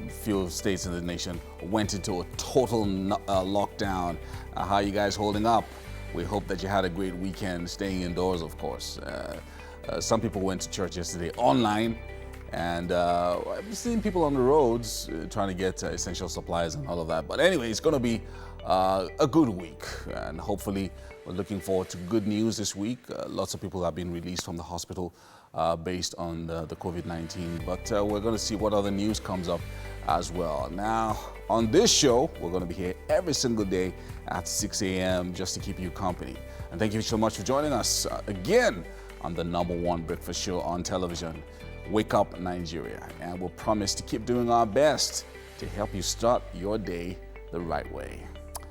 few states in the nation went into a total lockdown. How are you guys holding up? We hope that you had a great weekend, staying indoors, of course. Some people went to church yesterday online, and I've seen people on the roads trying to get essential supplies and all of that. But anyway, it's going to be a good week, and hopefully we're looking forward to good news this week. Lots of people have been released from the hospital based on the COVID-19, but we're going to see what other news comes up as well. Now, on this show, we're going to be here every single day at 6 a.m. just to keep you company. And thank you so much for joining us again on the #1 breakfast show on television, Wake Up Nigeria. And we'll promise to keep doing our best to help you start your day the right way.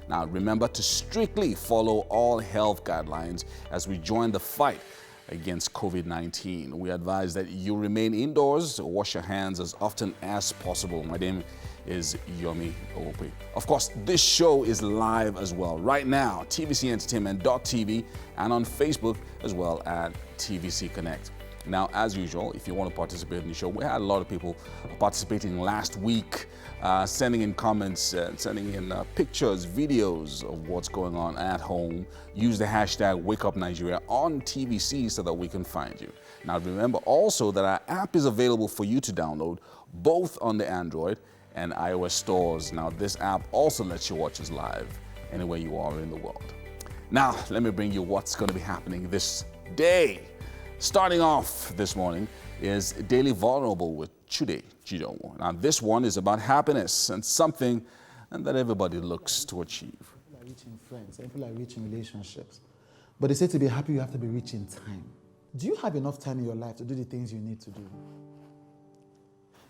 Now, remember to strictly follow all health guidelines as we join the fight against COVID-19. We advise that you remain indoors, wash your hands as often as possible. My name is Yomi Ope. Of course, this show is live as well right now, tvcentertainment.tv, and on Facebook as well at TVC Connect. Now, as usual, if you want to participate in the show, we had a lot of people participating last week, sending in comments, sending in pictures, videos of what's going on at home. Use the hashtag WakeUpNigeria on TVC so that we can find you. Now, remember also that our app is available for you to download both on the Android and iOS stores. Now, this app also lets you watch us live anywhere you are in the world. Now, let me bring you what's going to be happening this day. Starting off this morning is Daily Vulnerable with Chude Jidomo. Now, this one is about happiness and something that everybody looks to achieve. People are rich in friends, people are rich in relationships. But they say to be happy, you have to be rich in time. Do you have enough time in your life to do the things you need to do?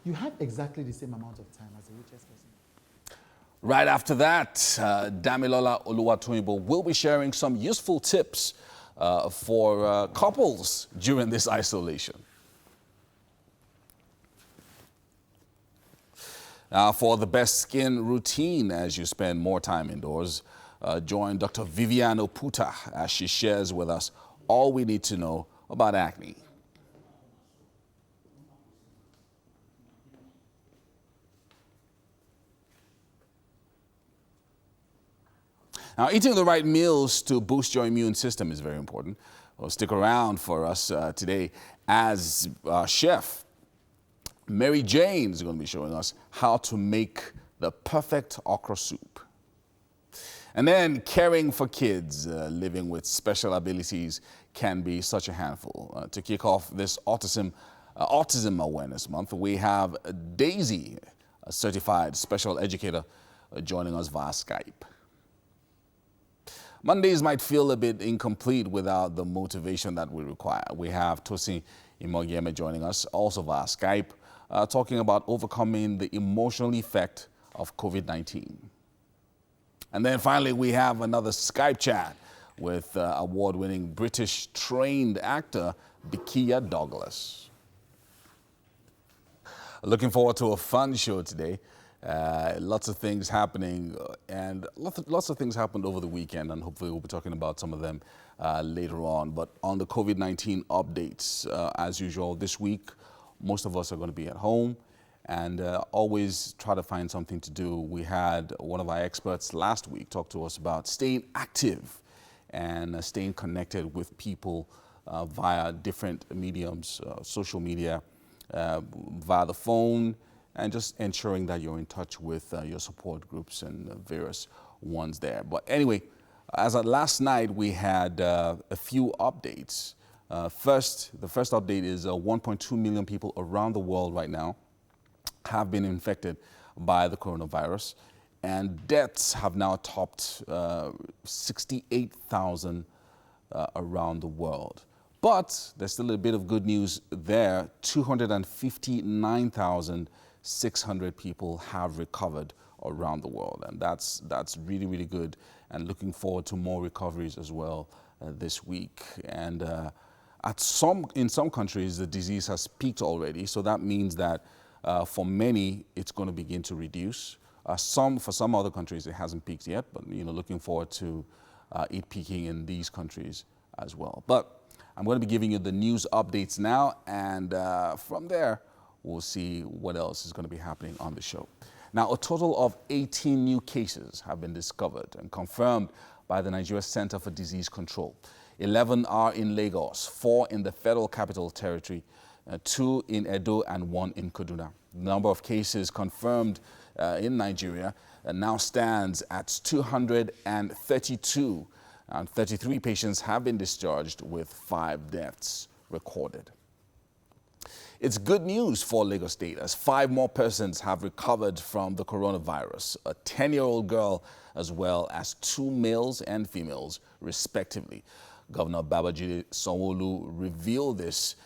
You have exactly the same amount of time as the richest person. Right after that, Damilola Oluwatoyinbo will be sharing some useful tips for couples during this isolation. For the best skin routine as you spend more time indoors, join Dr. Vivian Oputa as she shares with us all we need to know about acne. Now, eating the right meals to boost your immune system is very important. Well, stick around for us today as chef Mary Jane is going to be showing us how to make the perfect okra soup. And then caring for kids living with special abilities can be such a handful. To kick off this Autism Awareness Month, we have Daisy, a certified special educator, joining us via Skype. Mondays might feel a bit incomplete without the motivation that we require. We have Tosin Imogieme joining us also via Skype, talking about overcoming the emotional effect of COVID-19. And then finally, we have another Skype chat with award-winning British-trained actor Bikia Douglas. Looking forward to a fun show today. Lots of things happening, and lots of things happened over the weekend, and hopefully we'll be talking about some of them later on. But on the COVID-19 updates, as usual, this week, most of us are going to be at home and always try to find something to do. We had one of our experts last week talk to us about staying active and staying connected with people via different mediums, social media, via the phone, and just ensuring that you're in touch with your support groups and various ones there. But anyway, as of last night, we had a few updates. The first update is 1.2 million people around the world right now have been infected by the coronavirus, and deaths have now topped 68,000 around the world. But there's still a bit of good news there. 259,600 people have recovered around the world, and that's really, really good, and looking forward to more recoveries as well this week. And in some countries, the disease has peaked already, so that means that for many, it's going to begin to reduce. For some other countries, it hasn't peaked yet, but looking forward to it peaking in these countries as well. But I'm going to be giving you the news updates now, and from there, we'll see what else is going to be happening on the show. Now, a total of 18 new cases have been discovered and confirmed by the Nigeria Center for Disease Control. 11 are in Lagos, 4 in the Federal Capital Territory, 2 in Edo, and 1 in Kaduna. The number of cases confirmed in Nigeria now stands at 232, and 33 patients have been discharged with 5 deaths recorded. It's good news for Lagos State as 5 more persons have recovered from the coronavirus, a 10-year-old girl as well as 2 males and females, respectively. Governor Babaji revealed this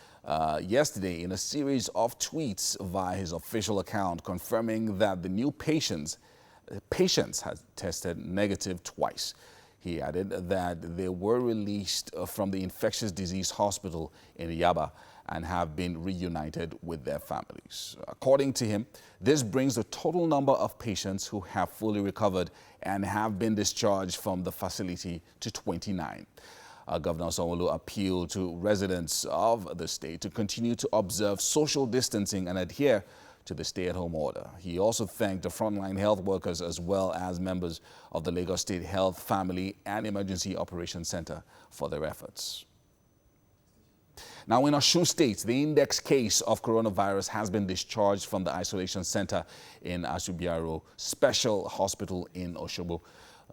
yesterday in a series of tweets via his official account, confirming that the new patients had tested negative twice. He added that they were released from the infectious disease hospital in Yaba and have been reunited with their families. According to him, this brings the total number of patients who have fully recovered and have been discharged from the facility to 29. Governor Sanwo-Olu appealed to residents of the state to continue to observe social distancing and adhere to the stay-at-home order. He also thanked the frontline health workers as well as members of the Lagos State Health, Family and Emergency Operations Center for their efforts. Now, in Osun State, the index case of coronavirus has been discharged from the isolation center in Asubiaro Special Hospital in Osogbo.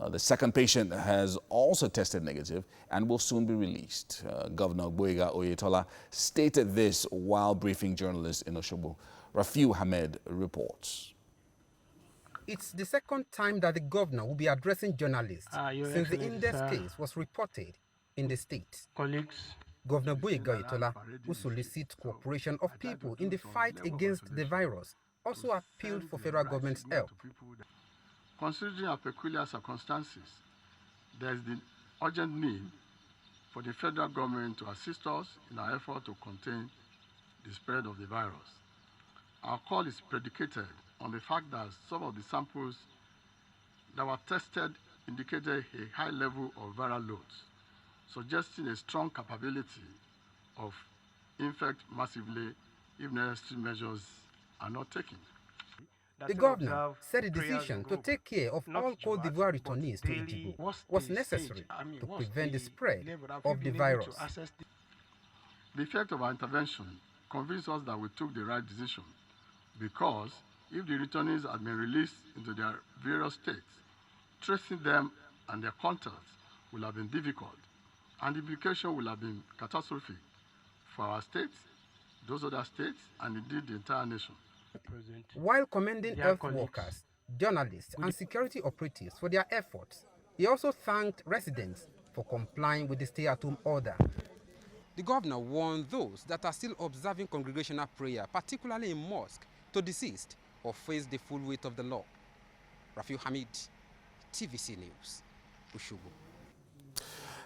The second patient has also tested negative and will soon be released. Governor Gboyega Oyetola stated this while briefing journalists in Osogbo. Rafiu Hamed reports. It's the second time that the governor will be addressing journalists since the index case was reported in the state. Colleagues, Governor Gboyega Oyetola, who solicits cooperation of people in the fight against the virus, also appealed for federal government's help. Considering our peculiar circumstances, there is the urgent need for the federal government to assist us in our effort to contain the spread of the virus. Our call is predicated on the fact that some of the samples that were tested indicated a high level of viral loads, suggesting a strong capability of infect massively if necessary measures are not taken. The governor said the decision to take care of all Côte d'Ivoire returnees to Ijibo was necessary to prevent the spread of the virus. The effect of our intervention convinced us that we took the right decision, because if the returnees had been released into their various states, tracing them and their contacts would have been difficult, and the implication would have been catastrophic for our states, those other states, and indeed the entire nation. While commending health workers, journalists, and security operatives for their efforts, he also thanked residents for complying with the stay-at-home order. The governor warned those that are still observing congregational prayer, particularly in mosque, to desist or face the full weight of the law. Rafiu Hamid, TVC News, Osogbo.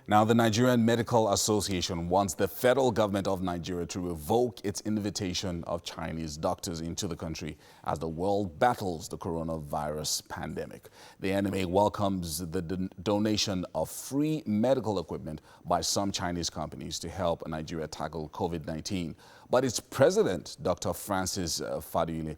Now, the Nigerian Medical Association wants the federal government of Nigeria to revoke its invitation of Chinese doctors into the country as the world battles the coronavirus pandemic. The NMA welcomes the donation of free medical equipment by some Chinese companies to help Nigeria tackle COVID-19. But its president, Dr. Francis Fadule,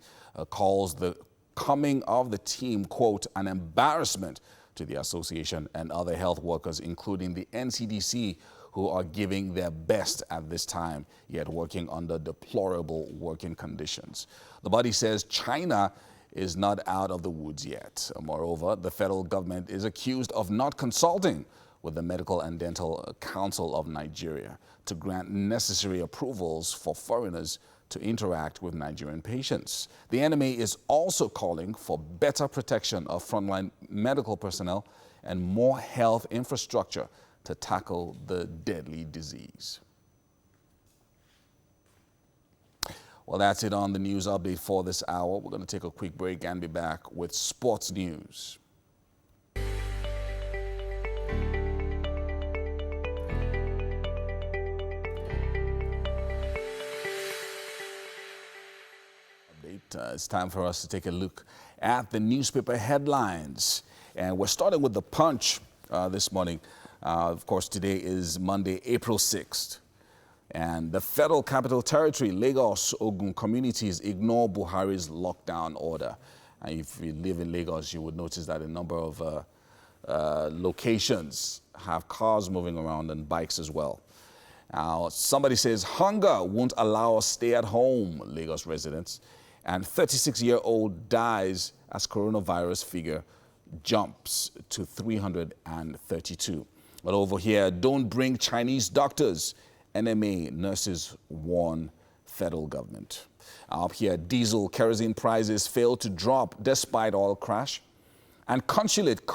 calls the coming of the team, quote, an embarrassment to the association and other health workers, including the NCDC, who are giving their best at this time, yet working under deplorable working conditions. The body says China is not out of the woods yet. Moreover, the federal government is accused of not consulting with the Medical and Dental Council of Nigeria to grant necessary approvals for foreigners to interact with Nigerian patients. The NMA is also calling for better protection of frontline medical personnel and more health infrastructure to tackle the deadly disease. Well, that's it on the news update for this hour. We're going to take a quick break and be back with sports news. It's time for us to take a look at the newspaper headlines. And we're starting with the Punch this morning. Of course, today is Monday, April 6th. And the Federal Capital Territory, Lagos, Ogun communities ignore Buhari's lockdown order. And if you live in Lagos, you would notice that a number of locations have cars moving around and bikes as well. Now, somebody says hunger won't allow us stay at home, Lagos residents. And 36-year-old dies as coronavirus figure jumps to 332. But over here, don't bring Chinese doctors. NMA nurses warn federal government. Up here, diesel kerosene prices fail to drop despite oil crash. And consulate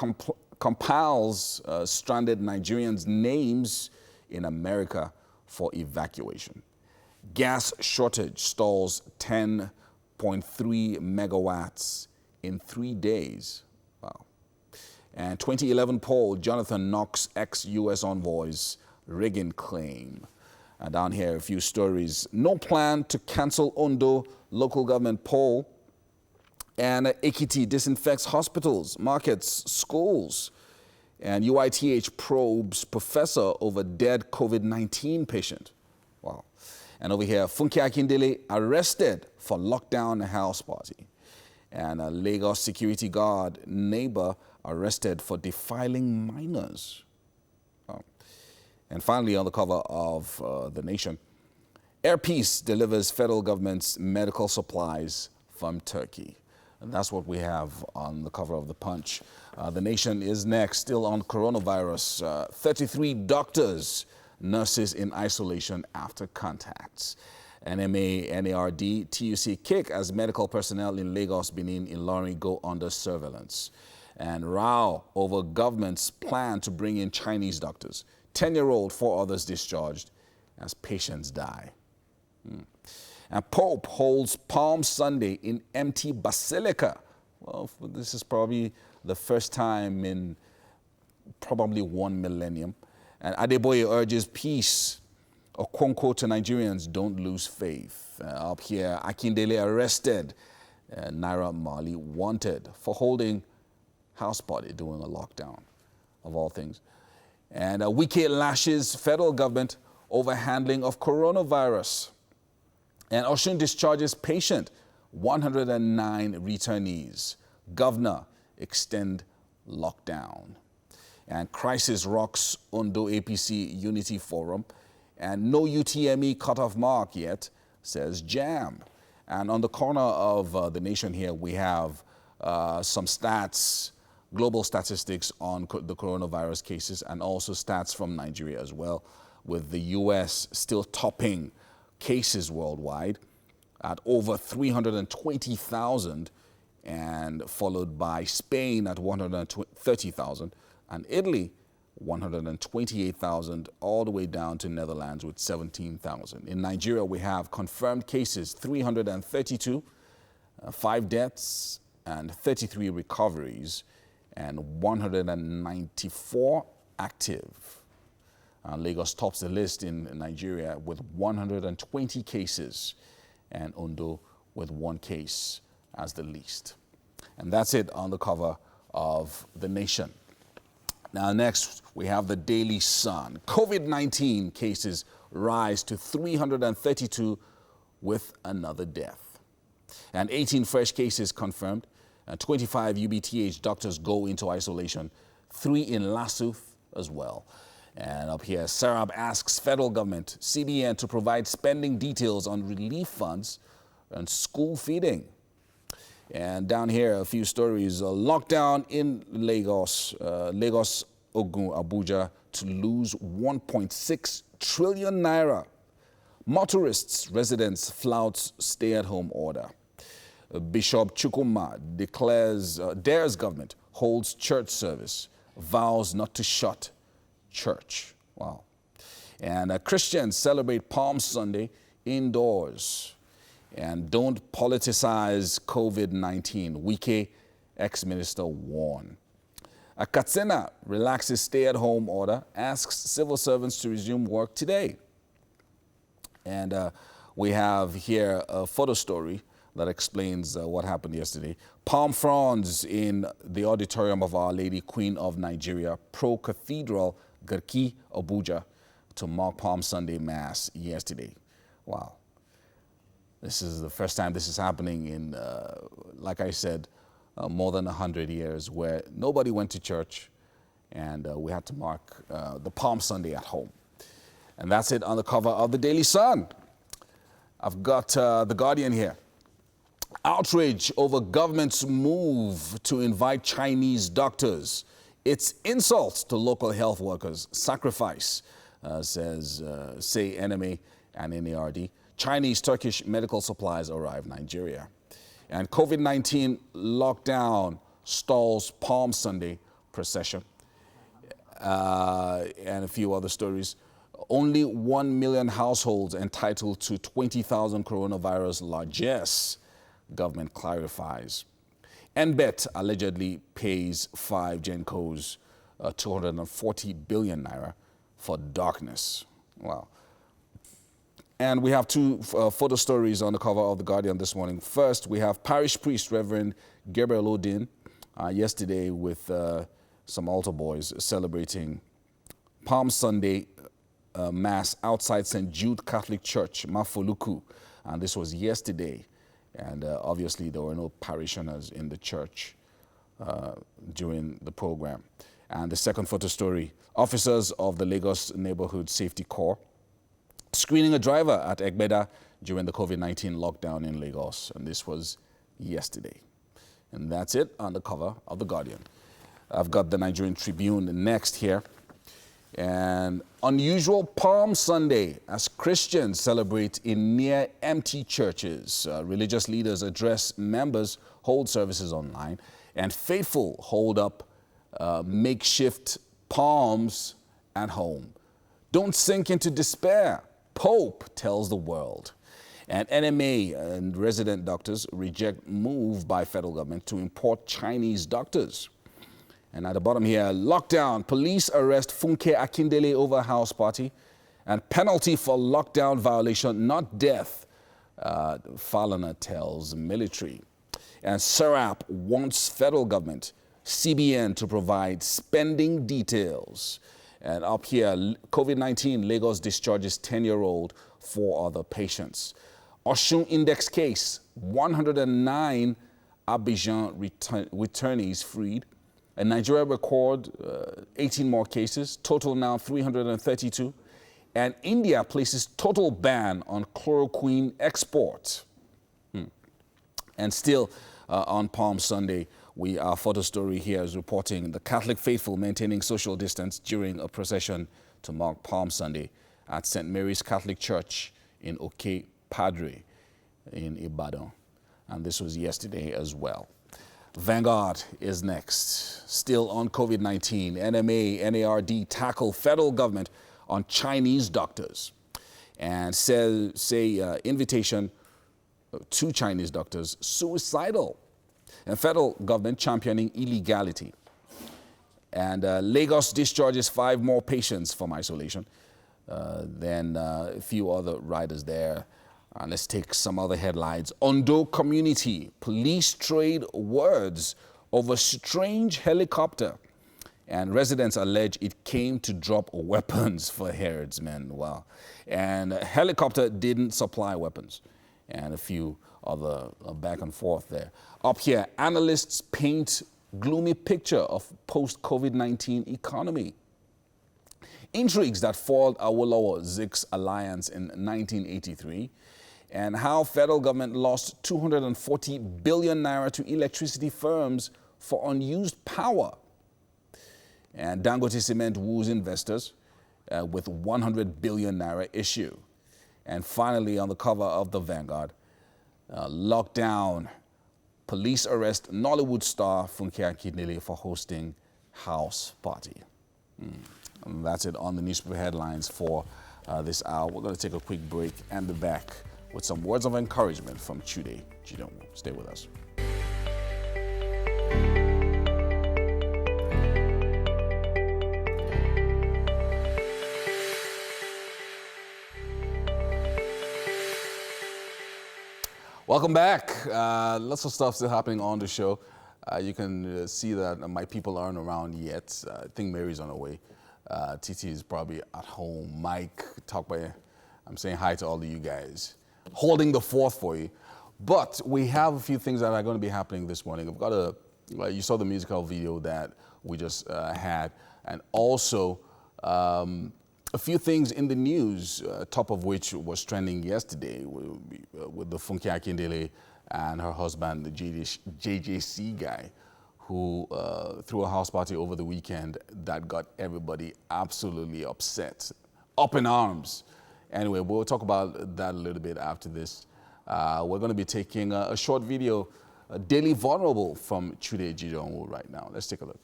compiles stranded Nigerians' names in America for evacuation. Gas shortage stalls 10.3 megawatts in 3 days. Wow. And 2011 poll, Jonathan Knox, ex-U.S. envoys, Reagan claim. And down here, a few stories. No plan to cancel Ondo local government poll. And Ekiti disinfects hospitals, markets, schools. And UITH probes professor over dead COVID-19 patient. Wow. And over here, Funke Akindele arrested for lockdown house party. And a Lagos security guard neighbor arrested for defiling minors. Wow. And finally, on the cover of The Nation, Air Peace delivers federal government's medical supplies from Turkey. And that's what we have on the cover of The Punch. The Nation is next, still on coronavirus. 33 doctors, nurses in isolation after contacts. NMA, NARD, TUC kick as medical personnel in Lagos, Benin, Ilorin go under surveillance. And row over government's plan to bring in Chinese doctors. 10-year-old, 4 others discharged as patients die. And Pope holds Palm Sunday in empty basilica. Well, this is probably the first time in probably 1 millennium. And Adeboye urges peace. Okonkwo to Nigerians, don't lose faith. Up here, Akindele arrested. Naira Marley wanted for holding house party during a lockdown, of all things. And Wike lashes federal government over handling of coronavirus. And Osun discharges patient, 109 returnees. Governor extend lockdown. And crisis rocks Ondo APC Unity Forum. And no UTME cutoff mark yet, says JAM. And on the corner of The Nation here, we have some stats, global statistics on the coronavirus cases, and also stats from Nigeria as well, with the U.S. still topping cases worldwide at over 320,000, and followed by Spain at 130,000, and Italy 128,000, all the way down to Netherlands with 17,000. In Nigeria, we have confirmed cases 332, 5 deaths, and 33 recoveries, and 194 active. Lagos tops the list in Nigeria with 120 cases, and Ondo with 1 case as the least. And that's it on the cover of The Nation. Now next, we have the Daily Sun. COVID-19 cases rise to 332 with another death. And 18 fresh cases confirmed. 25 UBTH doctors go into isolation. 3 in Lasuf as well. And up here, Sarab asks federal government, CBN, to provide spending details on relief funds and school feeding. And down here, a few stories. Lockdown in Lagos, Lagos, Ogun, Abuja to lose 1.6 trillion naira. Motorists, residents flouts stay-at-home order. Bishop Chukwuma dares government holds church service, vows not to shut church. Wow. And Christians celebrate Palm Sunday indoors. And don't politicize COVID-19. Wike, ex-minister, warn. Katsina relaxes stay-at-home order, asks civil servants to resume work today. And we have here a photo story that explains what happened yesterday. Palm fronds in the auditorium of Our Lady, Queen of Nigeria, Pro Cathedral, Garki, Abuja, to mark Palm Sunday Mass yesterday. Wow. This is the first time this is happening in, like I said, more than 100 years, where nobody went to church and we had to mark the Palm Sunday at home. And that's it on the cover of the Daily Sun. I've got The Guardian here. Outrage over government's move to invite Chinese doctors. It's insults to local health workers. Sacrifice, say NMA and NARD. Chinese, Turkish medical supplies arrive Nigeria. And COVID-19 lockdown stalls Palm Sunday procession. And a few other stories. Only 1 million households entitled to 20,000 coronavirus largesse, government clarifies. NBET allegedly pays 5 Gencos 240 billion naira for darkness. Wow. And we have two photo stories on the cover of The Guardian this morning. First, we have parish priest Reverend Gabriel Odin yesterday with some altar boys celebrating Palm Sunday Mass outside St. Jude Catholic Church, Mafoluku. And this was yesterday. And obviously there were no parishioners in the church during the program. And the second photo story, officers of the Lagos Neighborhood Safety Corps screening a driver at Egbeda during the COVID-19 lockdown in Lagos. And this was yesterday. And that's it on the cover of The Guardian. I've got the Nigerian Tribune next here. And unusual Palm Sunday as Christians celebrate in near empty churches. Religious leaders address members, hold services online, and faithful hold up makeshift palms at home. Don't sink into despair, Pope tells the world. And NMA and resident doctors reject move by federal government to import Chinese doctors. And at the bottom here, lockdown, police arrest Funke Akindele over house party, and penalty for lockdown violation, not death, Falana tells military. And SERAP wants federal government, CBN, to provide spending details. And up here, COVID-19, Lagos discharges 10-year-old, 4 other patients. Osun index case, 109 Abidjan returnees freed. And Nigeria record 18 more cases, total now 332. And India places total ban on chloroquine export. And still on Palm Sunday, our photo story here is reporting the Catholic faithful maintaining social distance during a procession to mark Palm Sunday at St. Mary's Catholic Church in Oke Padre in Ibadan. And this was yesterday as well. Vanguard is next. Still on COVID-19, NMA, NARD tackle federal government on Chinese doctors and say invitation to Chinese doctors suicidal. And federal government championing illegality. And Lagos discharges 5 more patients from isolation. Then a few other riders there. Let's take some other headlines. Ondo community, police trade words over strange helicopter. And residents allege it came to drop weapons for herdsmen. Wow. And a helicopter didn't supply weapons. And a few other back and forth there. Up here, analysts paint gloomy picture of post-COVID-19 economy. Intrigues that foiled Awolowo-Zik's alliance in 1983. And how federal government lost 240 billion naira to electricity firms for unused power. And Dangote Cement woos investors with 100 billion naira issue. And finally, on the cover of the Vanguard, lockdown, police arrest Nollywood star Funke Akindele for hosting house party. And that's it on the newspaper headlines for this hour. We're going to take a quick break and be back with some words of encouragement from Chude Jidomo. Stay with us. Welcome back. Lots of stuff still happening on the show. You can see that my people aren't around yet. I think Mary's on her way. Titi is probably at home. Mike, I'm saying hi to all of you guys. Holding the fort for you. But we have a few things that are going to be happening this morning. I've got you saw the musical video that we just had, and also a few things in the news, top of which was trending yesterday with the Funke Akindele and her husband, the JJC guy, who threw a house party over the weekend that got everybody absolutely upset, up in arms. Anyway, we'll talk about that a little bit after this. We're going to be taking a short video, Daily Vulnerable from Chude Jijonwu right now. Let's take a look.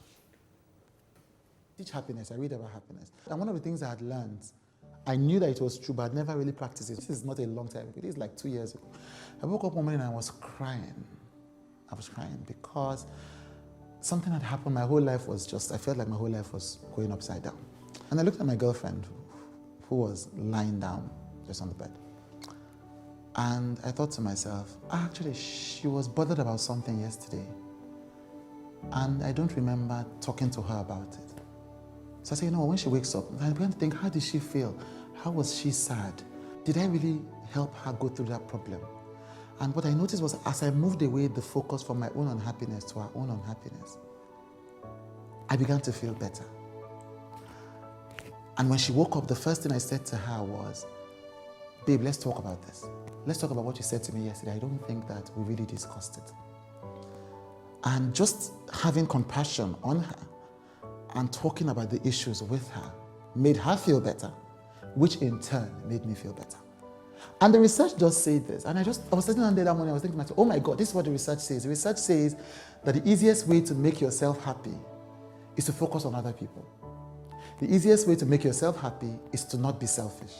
Teach happiness. I read about happiness. And one of the things I had learned, I knew that it was true, but I'd never really practiced it. This is not a long time ago. It is like 2 years ago. I woke up one morning and I was crying. I was crying because something had happened. My whole life was I felt like my whole life was going upside down. And I looked at my girlfriend who was lying down just on the bed. And I thought to myself, actually, she was bothered about something yesterday. And I don't remember talking to her about it. So I said, when she wakes up, I began to think, how did she feel? How was she sad? Did I really help her go through that problem? And what I noticed was as I moved away the focus from my own unhappiness to her own unhappiness, I began to feel better. And when she woke up, the first thing I said to her was, babe, let's talk about this. Let's talk about what you said to me yesterday. I don't think that we really discussed it. And just having compassion on her and talking about the issues with her made her feel better, which in turn made me feel better. And the research does say this. And I was sitting down there that morning, I was thinking to myself, oh my God, this is what the research says. The research says that the easiest way to make yourself happy is to focus on other people. The easiest way to make yourself happy is to not be selfish.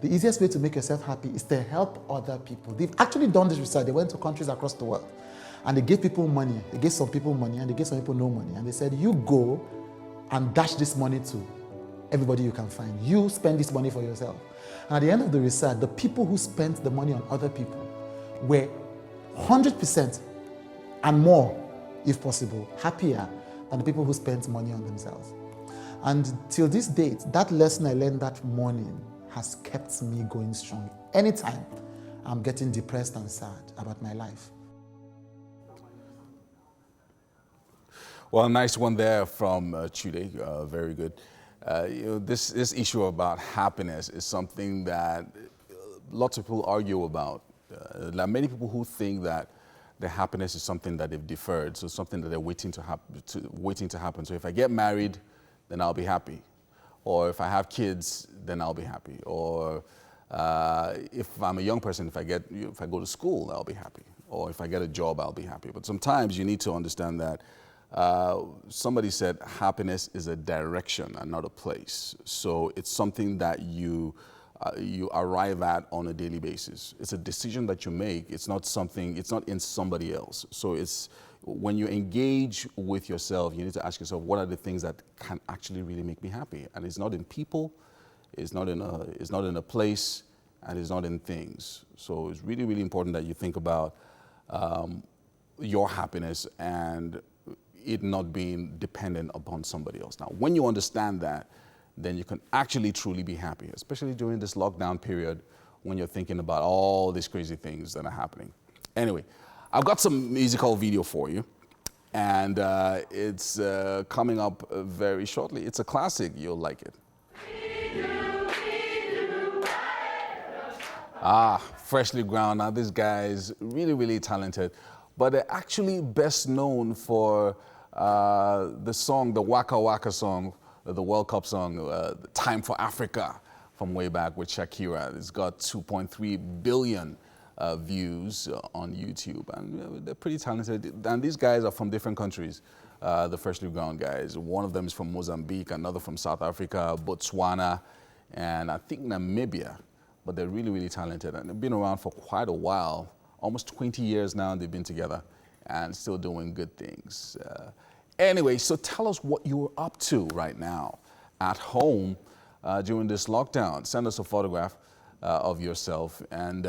The easiest way to make yourself happy is to help other people. They've actually done this research. They went to countries across the world and they gave people money. They gave some people money and they gave some people no money. And they said, you go and dash this money to everybody you can find. You spend this money for yourself. And at the end of the research, the people who spent the money on other people were 100% and more, if possible, happier than the people who spent money on themselves. And till this date, that lesson I learned that morning has kept me going strong. Anytime I'm getting depressed and sad about my life. Well, nice one there from Chude, very good. This issue about happiness is something that lots of people argue about. There are many people who think that the happiness is something that they've deferred, so something that they're waiting to happen. So if I get married, then I'll be happy. Or if I have kids, then I'll be happy. Or if I'm a young person, if I go to school, I'll be happy. Or if I get a job, I'll be happy. But sometimes you need to understand that somebody said happiness is a direction and not a place. So it's something that you arrive at on a daily basis. It's a decision that you make. It's not in somebody else. So when you engage with yourself, you need to ask yourself, what are the things that can actually really make me happy? And it's not in people, it's not in a place, and it's not in things. So it's really, really important that you think about your happiness and it not being dependent upon somebody else. Now, when you understand that, then you can actually truly be happy, especially during this lockdown period when you're thinking about all these crazy things that are happening. Anyway, I've got some musical video for you, and it's coming up very shortly. It's a classic. You'll like it. Freshly ground. Now, this guy's really, really talented, but they're actually best known for the song, the Waka Waka song, the World Cup song, Time for Africa, from way back with Shakira. It's got 2.3 billion views on YouTube, and they're pretty talented. And these guys are from different countries, the Freshly Ground guys. One of them is from Mozambique, another from South Africa, Botswana, and I think Namibia. But they're really, really talented, and they've been around for quite a while, almost 20 years now, and they've been together and still doing good things. Anyway, so tell us what you're up to right now at home during this lockdown. Send us a photograph of yourself and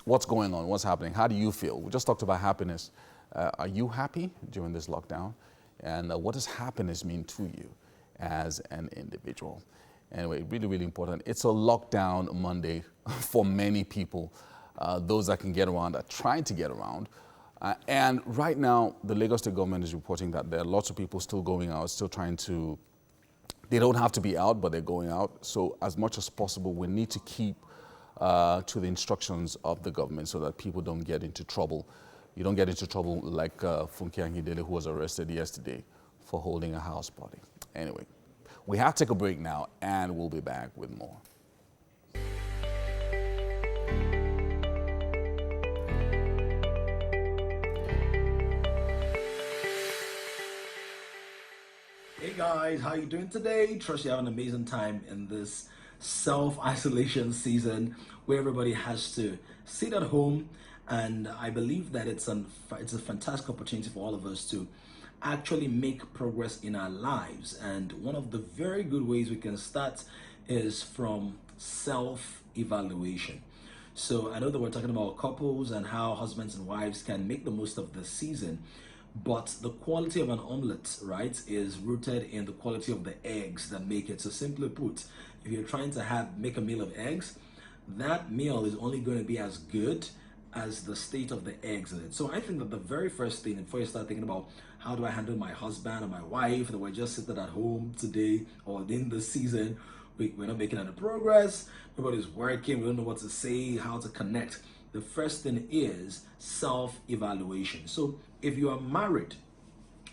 what's going on, what's happening, how do you feel? We just talked about happiness. Are you happy during this lockdown? And what does happiness mean to you? as an individual. Anyway, really, really important. It's a lockdown Monday for many people. Those that can get around are trying to get around. And right now, the Lagos State government is reporting that there are lots of people still going out, still trying to, they don't have to be out, but they're going out. So as much as possible, we need to keep to the instructions of the government so that people don't get into trouble. You don't get into trouble like Funke Akindele, who was arrested yesterday for holding a house party. Anyway, we have to take a break now, and we'll be back with more. Hey guys, how you doing today? Trust you have an amazing time in this self-isolation season where everybody has to sit at home, and I believe that it's a fantastic opportunity for all of us to actually make progress in our lives. And one of the very good ways we can start is from self-evaluation. So I know that we're talking about couples and how husbands and wives can make the most of the season, but the quality of an omelet, right, is rooted in the quality of the eggs that make it. So simply put, if you're trying to make a meal of eggs, that meal is only going to be as good as the state of the eggs in it. So I think that the very first thing, before you start thinking about how do I handle my husband or my wife that we're just sitting at home today or in the season, we're not making any progress, nobody's working, we don't know what to say, how to connect. The first thing is self-evaluation. So if you are married,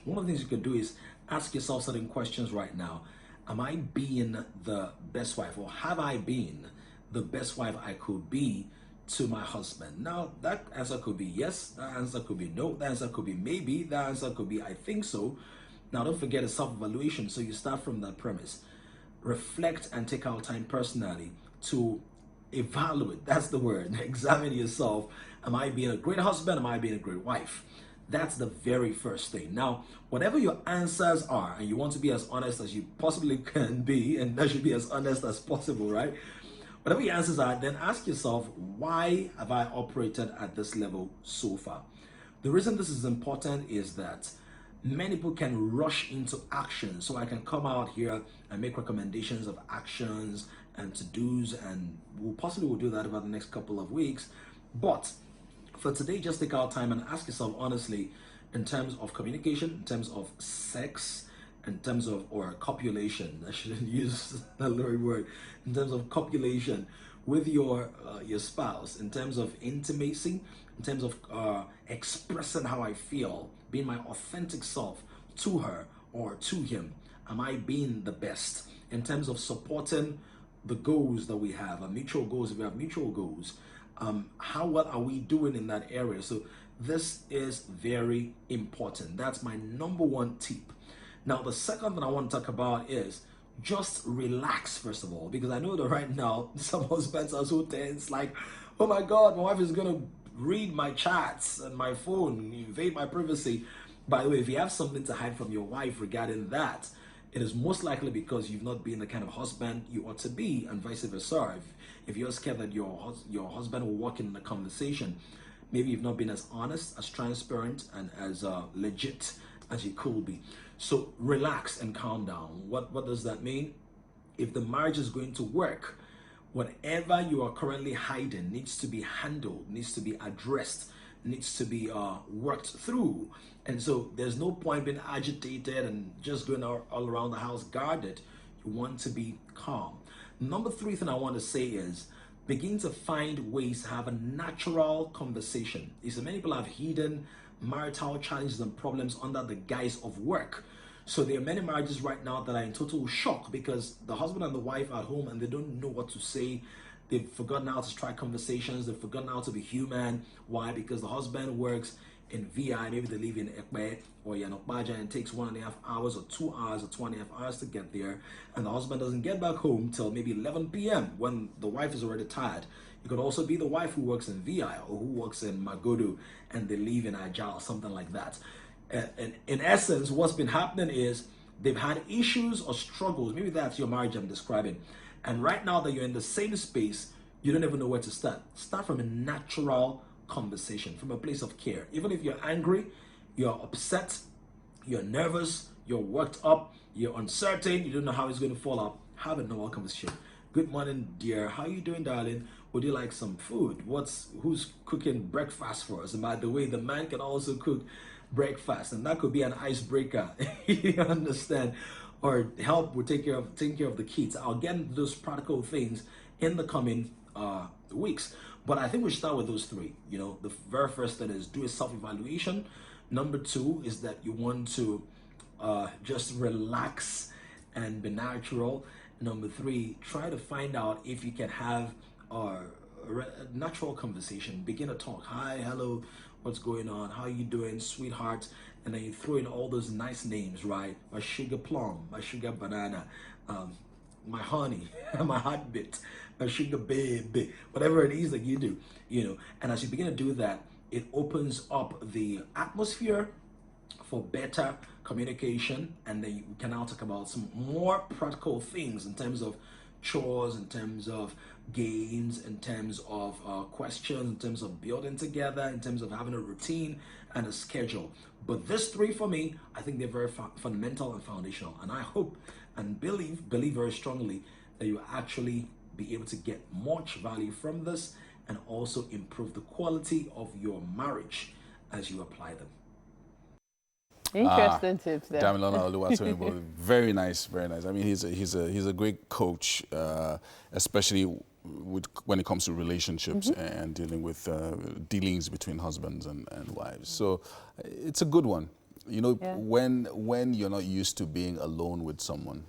one of the things you can do is ask yourself certain questions right now. Am I being the best wife, or have I been the best wife I could be to my husband? Now, that answer could be yes, that answer could be no, that answer could be maybe, that answer could be I think so. Now, don't forget a self-evaluation. So you start from that premise. Reflect and take out time personally to evaluate. That's the word. Examine yourself. Am I being a great husband? Am I being a great wife? That's the very first thing. Now, whatever your answers are, and you want to be as honest as you possibly can be, and that should be as honest as possible, right? Whatever your answers are, then ask yourself, why have I operated at this level so far? The reason this is important is that many people can rush into action. So I can come out here and make recommendations of actions and to-dos, and we'll possibly do that over the next couple of weeks. But for today, just take our time and ask yourself honestly, in terms of communication, in terms of sex, in terms of, or copulation, I shouldn't use that very word, in terms of copulation with your spouse, in terms of intimacy, in terms of expressing how I feel, being my authentic self to her or to him. Am I being the best? In terms of supporting the goals that we have, our mutual goals, if we have mutual goals, how well are we doing in that area? So this is very important. That's my number one tip. Now, the second thing I want to talk about is just relax, first of all, because I know that right now some husbands are so tense, like, oh my God, my wife is going to read my chats and my phone, invade my privacy. By the way, if you have something to hide from your wife regarding that, it is most likely because you've not been the kind of husband you ought to be, and vice versa. If you're scared that your husband will walk in the conversation, maybe you've not been as honest, as transparent, and as legit as you could be. So relax and calm down. What does that mean? If the marriage is going to work, whatever you are currently hiding needs to be handled, needs to be addressed, needs to be worked through. And so there's no point being agitated and just going all around the house guarded. You want to be calm. Number three thing I want to say is begin to find ways to have a natural conversation. So many people have hidden marital challenges and problems under the guise of work. So there are many marriages right now that are in total shock because the husband and the wife are at home and they don't know what to say. They've forgotten how to strike conversations. They've forgotten how to be human. Why? Because the husband works in VI, maybe they live in Ekpe or Yanokbaja, and it takes 1.5 hours or 2 hours or 2.5 hours to get there. And the husband doesn't get back home till maybe 11 p.m. when the wife is already tired. It could also be the wife who works in VI or who works in Magodo and they live in Ajah, something like that. And in essence, what's been happening is they've had issues or struggles. Maybe that's your marriage I'm describing. And right now that you're in the same space, you don't even know where to start. Start from a natural conversation, from a place of care. Even if you're angry, you're upset, you're nervous, you're worked up, you're uncertain, you don't know how it's going to fall out, have a normal conversation. Good morning, dear. How you doing, darling? Would you like some food? Who's cooking breakfast for us? And by the way, the man can also cook breakfast, and that could be an icebreaker. You understand? Or help with taking care of the kids. I'll get into those practical things in the coming weeks. But I think we should start with those three. You know, the very first thing is do a self-evaluation. Number two is that you want to just relax and be natural. Number three, try to find out if you can have a natural conversation. Begin to talk. Hi, hello, what's going on? How you doing, sweetheart? And then you throw in all those nice names, right? My sugar plum, my sugar banana, my honey, my heartbeat, my sugar baby, whatever it is that you do, you know. And as you begin to do that, it opens up the atmosphere for better communication, and then we can now talk about some more practical things in terms of chores, in terms of games, in terms of questions, in terms of building together, in terms of having a routine and a schedule. But these three for me, I think they're very fundamental and foundational, and I hope and believe very strongly that you actually be able to get much value from this and also improve the quality of your marriage as you apply them. Interesting tips there. Damilona Oluwatoyinbo, very nice, very nice. I mean, he's a great coach, especially when it comes to relationships and dealing with dealings between husbands and wives. So it's a good one. You know, when you're not used to being alone with someone,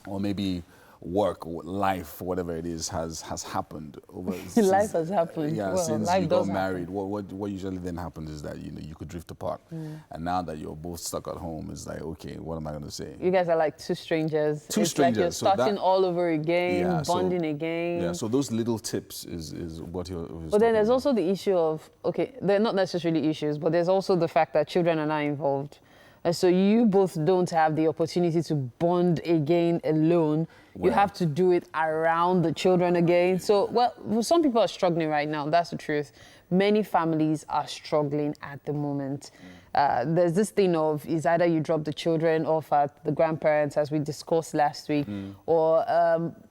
or maybe work, life, whatever it is, has happened over. Life has happened. Yeah, well, since life you got does married, happen. what usually then happens is that you could drift apart, and now that you're both stuck at home, it's like, okay, what am I going to say? You guys are like two strangers. Two it's strangers. Like you're starting all over again, Yeah, bonding again. Yeah, so those little tips is what you're. But then there's also the issue of, okay, they're not necessarily issues, but there's also the fact that children are not involved. And so you both don't have the opportunity to bond again alone. You have to do it around the children again. So, well, some people are struggling right now. That's the truth. Many families are struggling at the moment. There's this thing of, is either you drop the children off at the grandparents, as we discussed last week, or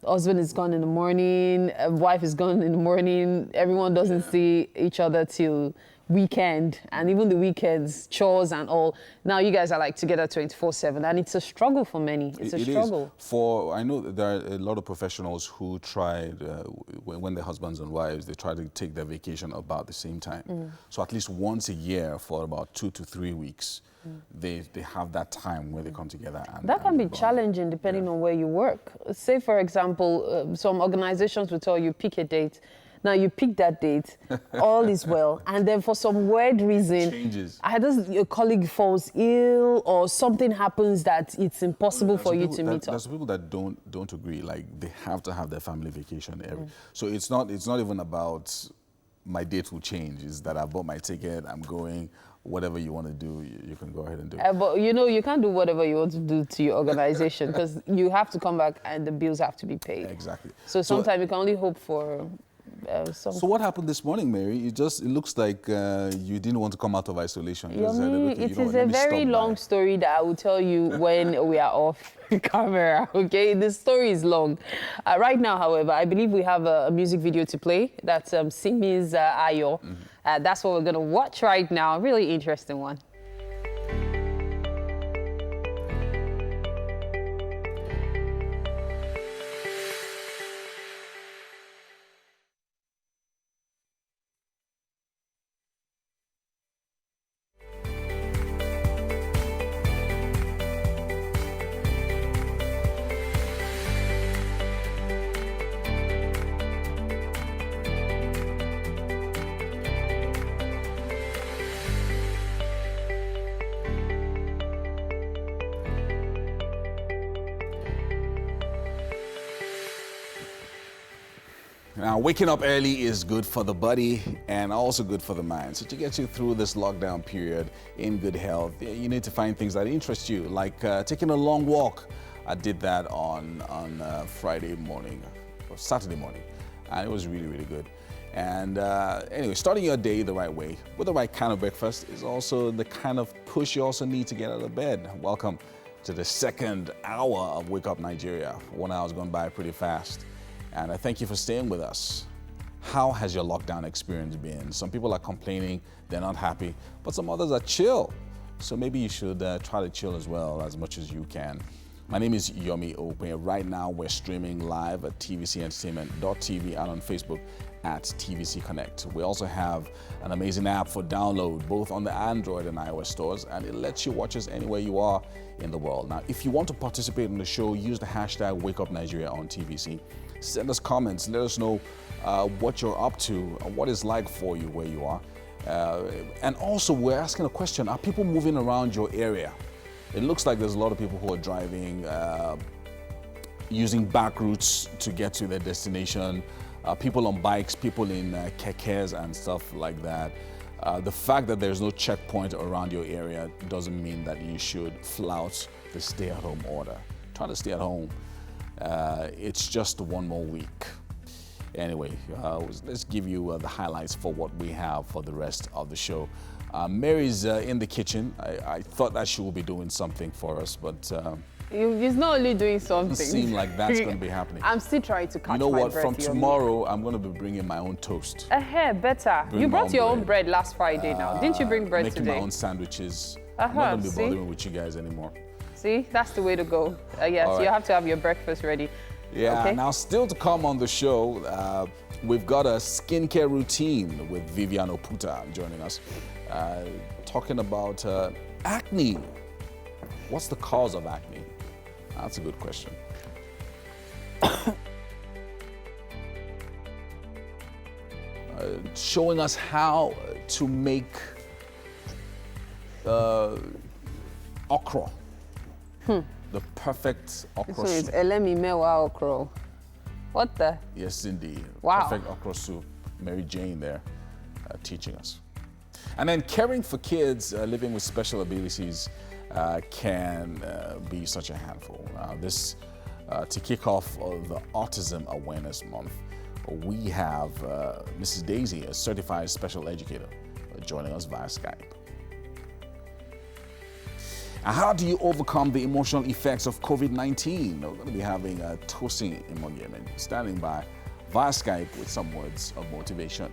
husband is gone in the morning, wife is gone in the morning. Everyone doesn't see each other till weekend, and even the weekends, chores and all. Now you guys are like together 24/7, and it's a struggle for many. It's a struggle. I know that there are a lot of professionals who tried, when they're husbands and wives, they try to take their vacation about the same time. So at least once a year for about 2 to 3 weeks, they have that time where they come together. And that can be bond. challenging depending on where you work. Say, for example, some organizations will tell you, pick a date. Now you pick that date, all is well, and then for some weird reason, changes. Either your colleague falls ill or something happens that it's impossible for you to meet up. There's people that don't agree. Like they have to have their family vacation every. So it's not even about my date will change. It's that I bought my ticket, I'm going. Whatever you want to do, you can go ahead and do. But you know, you can't do whatever you want to do to your organization because you have to come back and the bills have to be paid. Exactly. So sometimes you can only hope for. So what happened this morning, Mary? It looks like you didn't want to come out of isolation. It is a very long story that I will tell you when we are off camera, okay? The story is long. Right now, however, I believe we have a music video to play. That's Simi's Ayo. That's what we're going to watch right now. Really interesting one. Now, waking up early is good for the body and also good for the mind. So to get you through this lockdown period in good health, you need to find things that interest you, like taking a long walk. I did that on Friday morning or Saturday morning, and it was really, really good. And anyway, starting your day the right way with the right kind of breakfast is also the kind of push you also need to get out of bed. Welcome to the second hour of Wake Up Nigeria. 1 hour's gone by pretty fast. And I thank you for staying with us. How has your lockdown experience been? Some people are complaining, they're not happy, but some others are chill. So maybe you should try to chill as well as much as you can. My name is Yomi Ope. Right now we're streaming live at tvcentertainment.tv and on Facebook at TVC Connect. We also have an amazing app for download both on the Android and iOS stores, and it lets you watch us anywhere you are in the world. Now, if you want to participate in the show, use the hashtag WakeUpNigeria on TVC. Send us comments, let us know what you're up to, what it's like for you where you are. And also, we're asking a question, are people moving around your area? It looks like there's a lot of people who are driving, using back routes to get to their destination, people on bikes, people in kekes and stuff like that. The fact that there's no checkpoint around your area doesn't mean that you should flout the stay-at-home order. Try to stay at home. It's just one more week. Anyway, let's give you the highlights for what we have for the rest of the show. Mary's in the kitchen. I thought that she would be doing something for us, but He's not only doing something. it doesn't seem like that's going to be happening. I'm still trying to catch You know my what? breath. From Yomi. tomorrow, I'm going to be bringing my own toast. Better. Bring You my brought own your own bread. bread last Friday now. Didn't you bring bread Making today? my own sandwiches. I'm not going to be see? bothering with you guys anymore. See, that's the way to go. Yes, All right. you have to have your breakfast ready. Yeah, Okay. now still to come on the show, we've got a skincare routine with Vivian Oputa joining us, talking about acne. What's the cause of acne? That's a good question. Showing us how to make okra, the perfect okra So it's soup. elemi mewa okro. What the? Yes, indeed. Wow. Perfect okra soup. Mary Jane there teaching us. And then caring for kids living with special abilities can be such a handful. To kick off the Autism Awareness Month, we have Mrs. Daisy, a certified special educator, joining us via Skype. And how do you overcome the emotional effects of COVID-19? We're going to be having Tosin Imogemen standing by via Skype with some words of motivation.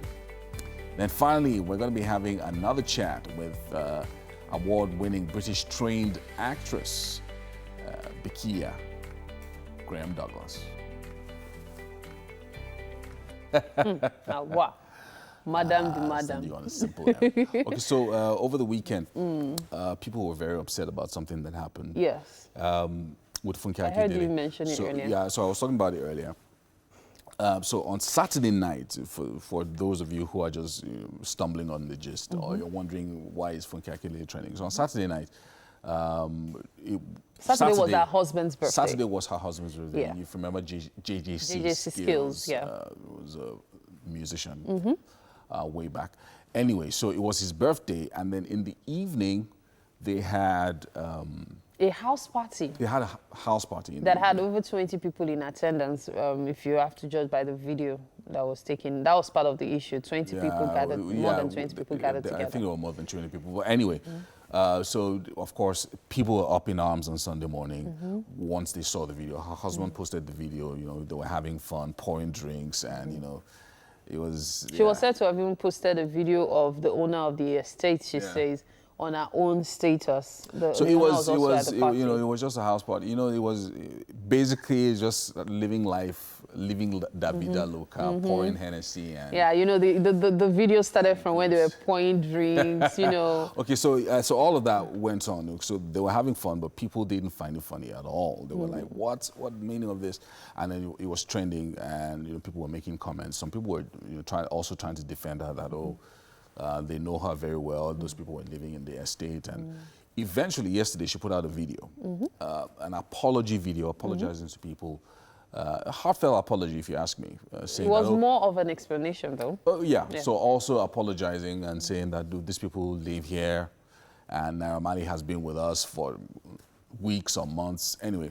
Then finally, we're going to be having another chat with award-winning British-trained actress, Bikia Graham Douglas. Wow. Madam the Send madam. you on a simple app. Okay, so over the weekend, people were very upset about something that happened. Yes. With Funke I heard Akindele. you mention it earlier. Yeah, so I was talking about it earlier. So on Saturday night, for those of you who are just stumbling on the gist, or you're wondering why is Funke Akindele trending. So on Saturday night, Saturday was her husband's birthday. Saturday was her husband's birthday. Yeah. You remember JJ Skills, yeah. was a musician way back. Anyway, so it was his birthday, and then in the evening, they had A house party a house party in that the had evening. over 20 people in attendance. If you have to judge by the video that was taken, that was part of the issue. 20 people gathered, more than 20 people gathered together. I think there were more than 20 people. But anyway, so of course, people were up in arms on Sunday morning once they saw the video. Her husband posted the video, they were having fun, pouring drinks, and, it was... She was said to have even posted a video of the owner of the estate, she says, on her own status. So the it owner was also at the party. it was just a house party. It was basically just living life, living da vida loca, pouring Hennessy and... Yeah, the video started from when they were pouring drinks, Okay, so all of that went on. So they were having fun, but people didn't find it funny at all. They were like, what meaning of this? And then it was trending, and people were making comments. Some people were trying to defend her that, they know her very well. Those people were living in the estate. And eventually, yesterday, she put out a video, an apology video, apologizing to people. A heartfelt apology, if you ask me. Saying It was that, more of an explanation, though. yeah, so also apologizing and saying that, these people live here, and Naira Marley has been with us for weeks or months. Anyway,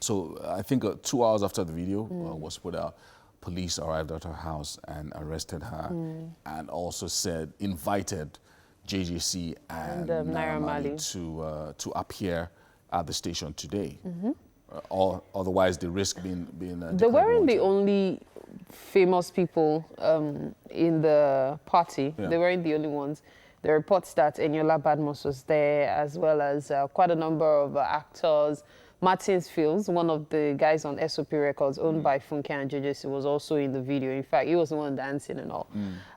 so I think 2 hours after the video was put out, police arrived at her house and arrested her, and also invited JJC and Naira Marley to appear at the station today. Or otherwise they risk being they weren't the only famous people in the party. They weren't the only ones. There are reports that Eniola Badmus was there, as well as quite a number of actors. Martins Fields, one of the guys on SOP Records, owned by Funke and JJC, was also in the video. In fact, he was the one dancing and all.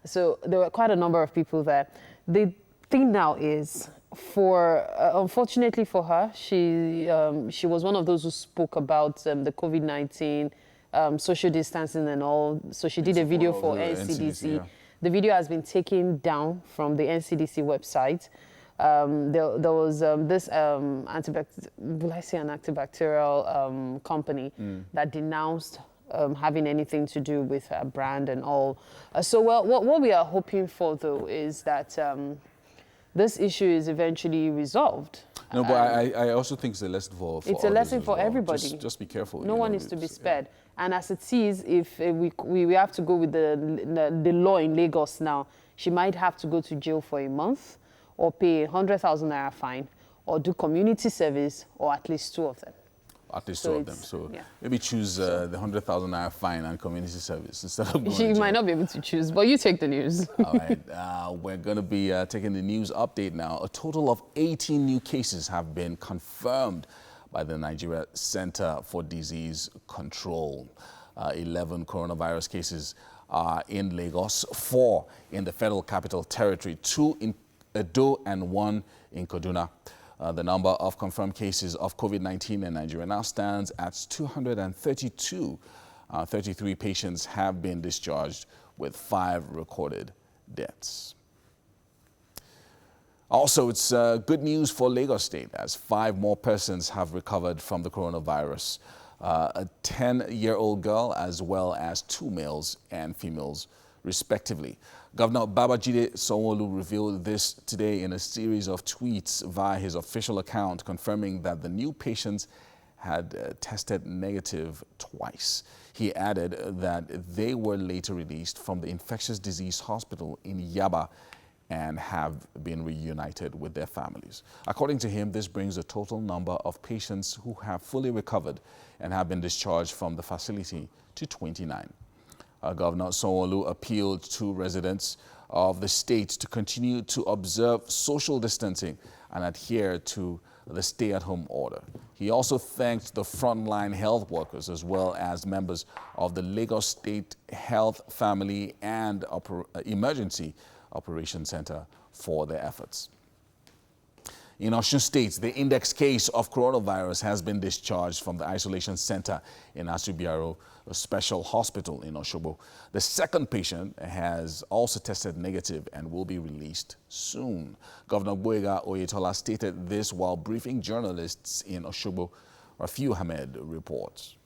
So there were quite a number of people there. The thing now is, unfortunately for her, she was one of those who spoke about the COVID-19, social distancing and all. So she did a video for NCDC. The video has been taken down from the NCDC website. There was this antibacterial company that denounced having anything to do with her brand and all. So what we are hoping for, though, is that this issue is eventually resolved. No, but I also think it's a lesson for it's a lesson for everybody. Just be careful. No one is to be spared. And as it is, if we have to go with the law in Lagos now, she might have to go to jail for a month, or pay 100,000 naira fine, or do community service, or at least two of them. At least two of them. So maybe choose the 100,000 naira fine and community service instead of going She might not be able to choose, but you take the news. All right. We're going to be taking the news update now. A total of 18 new cases have been confirmed by the Nigeria Center for Disease Control. 11 coronavirus cases are in Lagos, 4 in the Federal Capital Territory, 2 in Edo and 1 in Kaduna. The number of confirmed cases of COVID-19 in Nigeria now stands at 232. 33 patients have been discharged, with 5 recorded deaths. Also, it's good news for Lagos State, as 5 more persons have recovered from the coronavirus. A 10-year-old girl, as well as 2 males and females, respectively. Governor Babaji Sanwo-Olu revealed this today in a series of tweets via his official account, confirming that the new patients had tested negative twice. He added that they were later released from the infectious disease hospital in Yaba and have been reunited with their families. According to him, this brings the total number of patients who have fully recovered and have been discharged from the facility to 29. Governor Sanwo-Olu appealed to residents of the state to continue to observe social distancing and adhere to the stay-at-home order. He also thanked the frontline health workers as well as members of the Lagos State Health, Family and Emergency Operations Center for their efforts. In Osun State, the index case of coronavirus has been discharged from the isolation center in Asubiaro, a special hospital in Osogbo. The second patient has also tested negative and will be released soon. Governor Gboyega Oyetola stated this while briefing journalists in Osogbo. Rafiu Hamed reports.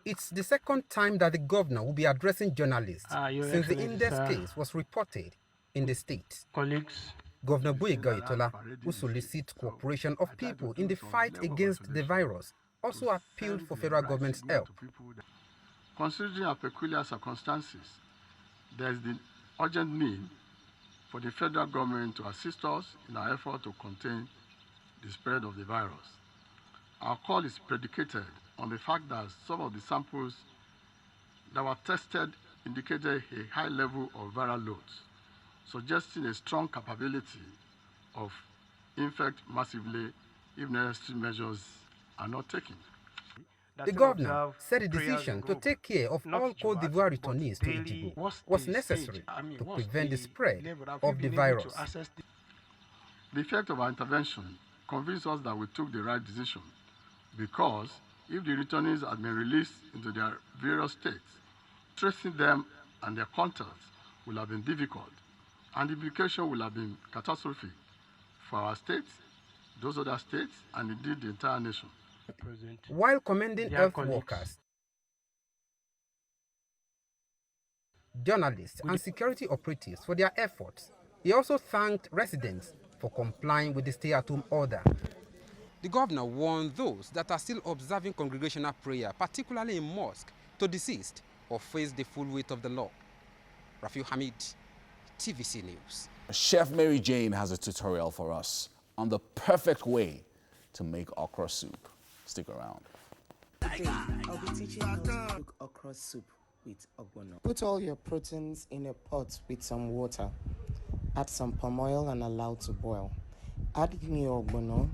It's the second time that the governor will be addressing journalists since the index case was reported in the state. Colleagues, Governor Gboyega Oyetola, who solicits cooperation of people in the fight against the virus, also appealed for federal government's help. Considering our peculiar circumstances, there is the urgent need for the federal government to assist us in our effort to contain the spread of the virus. Our call is predicated on the fact that some of the samples that were tested indicated a high level of viral loads, suggesting a strong capability of infect massively if necessary measures are not taken. The governor said the decision to take care of all Côte d'Ivoire returnees to Ejigbo was necessary to prevent the spread of the virus. The effect of our intervention convinced us that we took the right decision, because if the returnees had been released into their various states, tracing them and their contacts would have been difficult, and the implication would have been catastrophic for our states, those other states, and indeed the entire nation. While commending health workers, journalists, and security operatives for their efforts, he also thanked residents for complying with the stay-at-home order. The governor warned those that are still observing congregational prayer, particularly in mosque, to desist or face the full weight of the law. Rafiu Hamid, TVC News. Chef Mary Jane has a tutorial for us on the perfect way to make okra soup. Stick around. Today, I'll be teaching you how to cook okra soup with ogbono. Put all your proteins in a pot with some water. Add some palm oil and allow to boil. Add in your ogbono,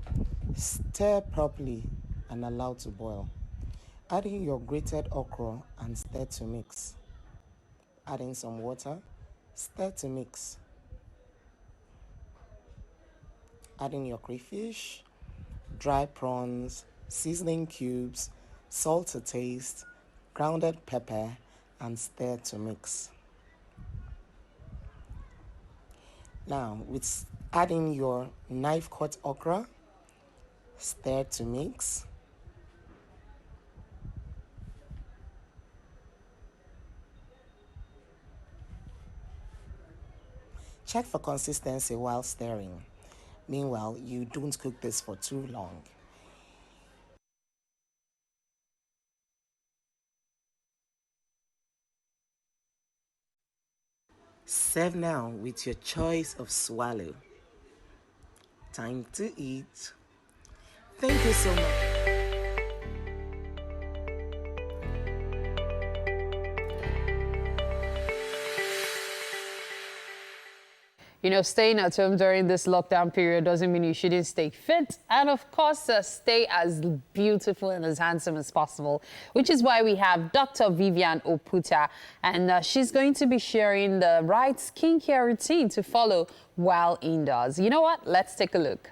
stir properly and allow to boil. Add in your grated okra and stir to mix. Add in some water, stir to mix. Add in your crayfish, dry prawns, seasoning cubes, salt to taste, grounded pepper, and stir to mix. Now, with adding your knife-cut okra, stir to mix. Check for consistency while stirring. Meanwhile, you don't cook this for too long. Serve now with your choice of swallow. Time to eat. Thank you so much. You know, staying at home during this lockdown period doesn't mean you shouldn't stay fit and, of course, stay as beautiful and as handsome as possible, which is why we have Dr. Vivian Oputa, and she's going to be sharing the right skincare routine to follow while indoors. You know what? Let's take a look.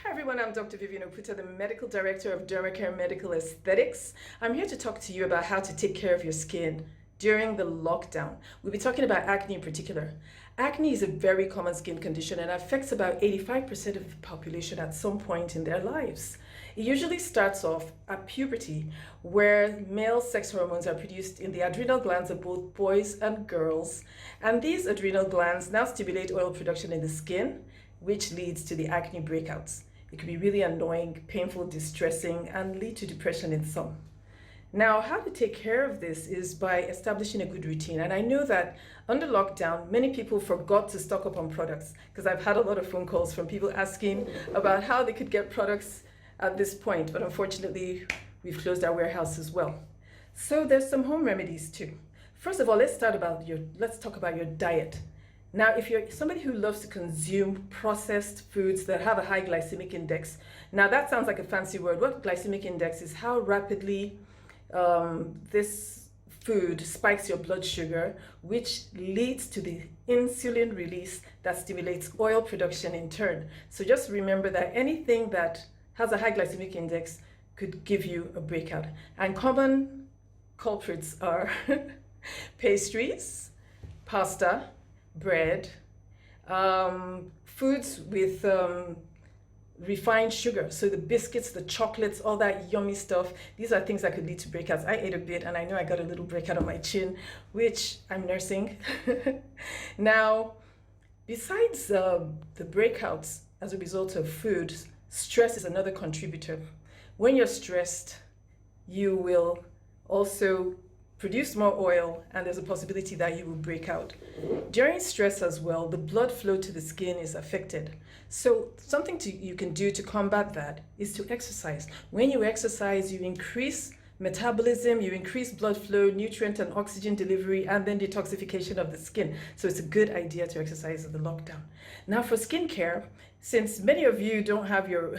Hi everyone, I'm Dr. Vivian Oputa, the Medical Director of Dermacare Medical Aesthetics. I'm here to talk to you about how to take care of your skin during the lockdown. We'll be talking about acne in particular. Acne is a very common skin condition and affects about 85% of the population at some point in their lives. It usually starts off at puberty, where male sex hormones are produced in the adrenal glands of both boys and girls. And these adrenal glands now stimulate oil production in the skin, which leads to the acne breakouts. It can be really annoying, painful, distressing, and lead to depression in some. Now, how to take care of this is by establishing a good routine. And I know that under lockdown, many people forgot to stock up on products, because I've had a lot of phone calls from people asking about how they could get products at this point. But unfortunately, we've closed our warehouse as well. So there's some home remedies too. First of all, let's talk about your diet. Now, if you're somebody who loves to consume processed foods that have a high glycemic index, now that sounds like a fancy word. What glycemic index is how rapidly this food spikes your blood sugar, which leads to the insulin release that stimulates oil production in turn. So just remember that anything that has a high glycemic index could give you a breakout. And common culprits are pastries, pasta, bread, foods with refined sugar. So the biscuits, the chocolates, all that yummy stuff, these are things that could lead to breakouts. I ate a bit and I know I got a little breakout on my chin, which I'm nursing. Now, besides the breakouts as a result of food, stress is another contributor. When you're stressed, you will also produce more oil, and there's a possibility that you will break out. During stress as well, the blood flow to the skin is affected. So something you can do to combat that is to exercise. When you exercise, you increase metabolism, you increase blood flow, nutrient and oxygen delivery, and then detoxification of the skin. So it's a good idea to exercise in the lockdown. Now for skincare, since many of you don't have your,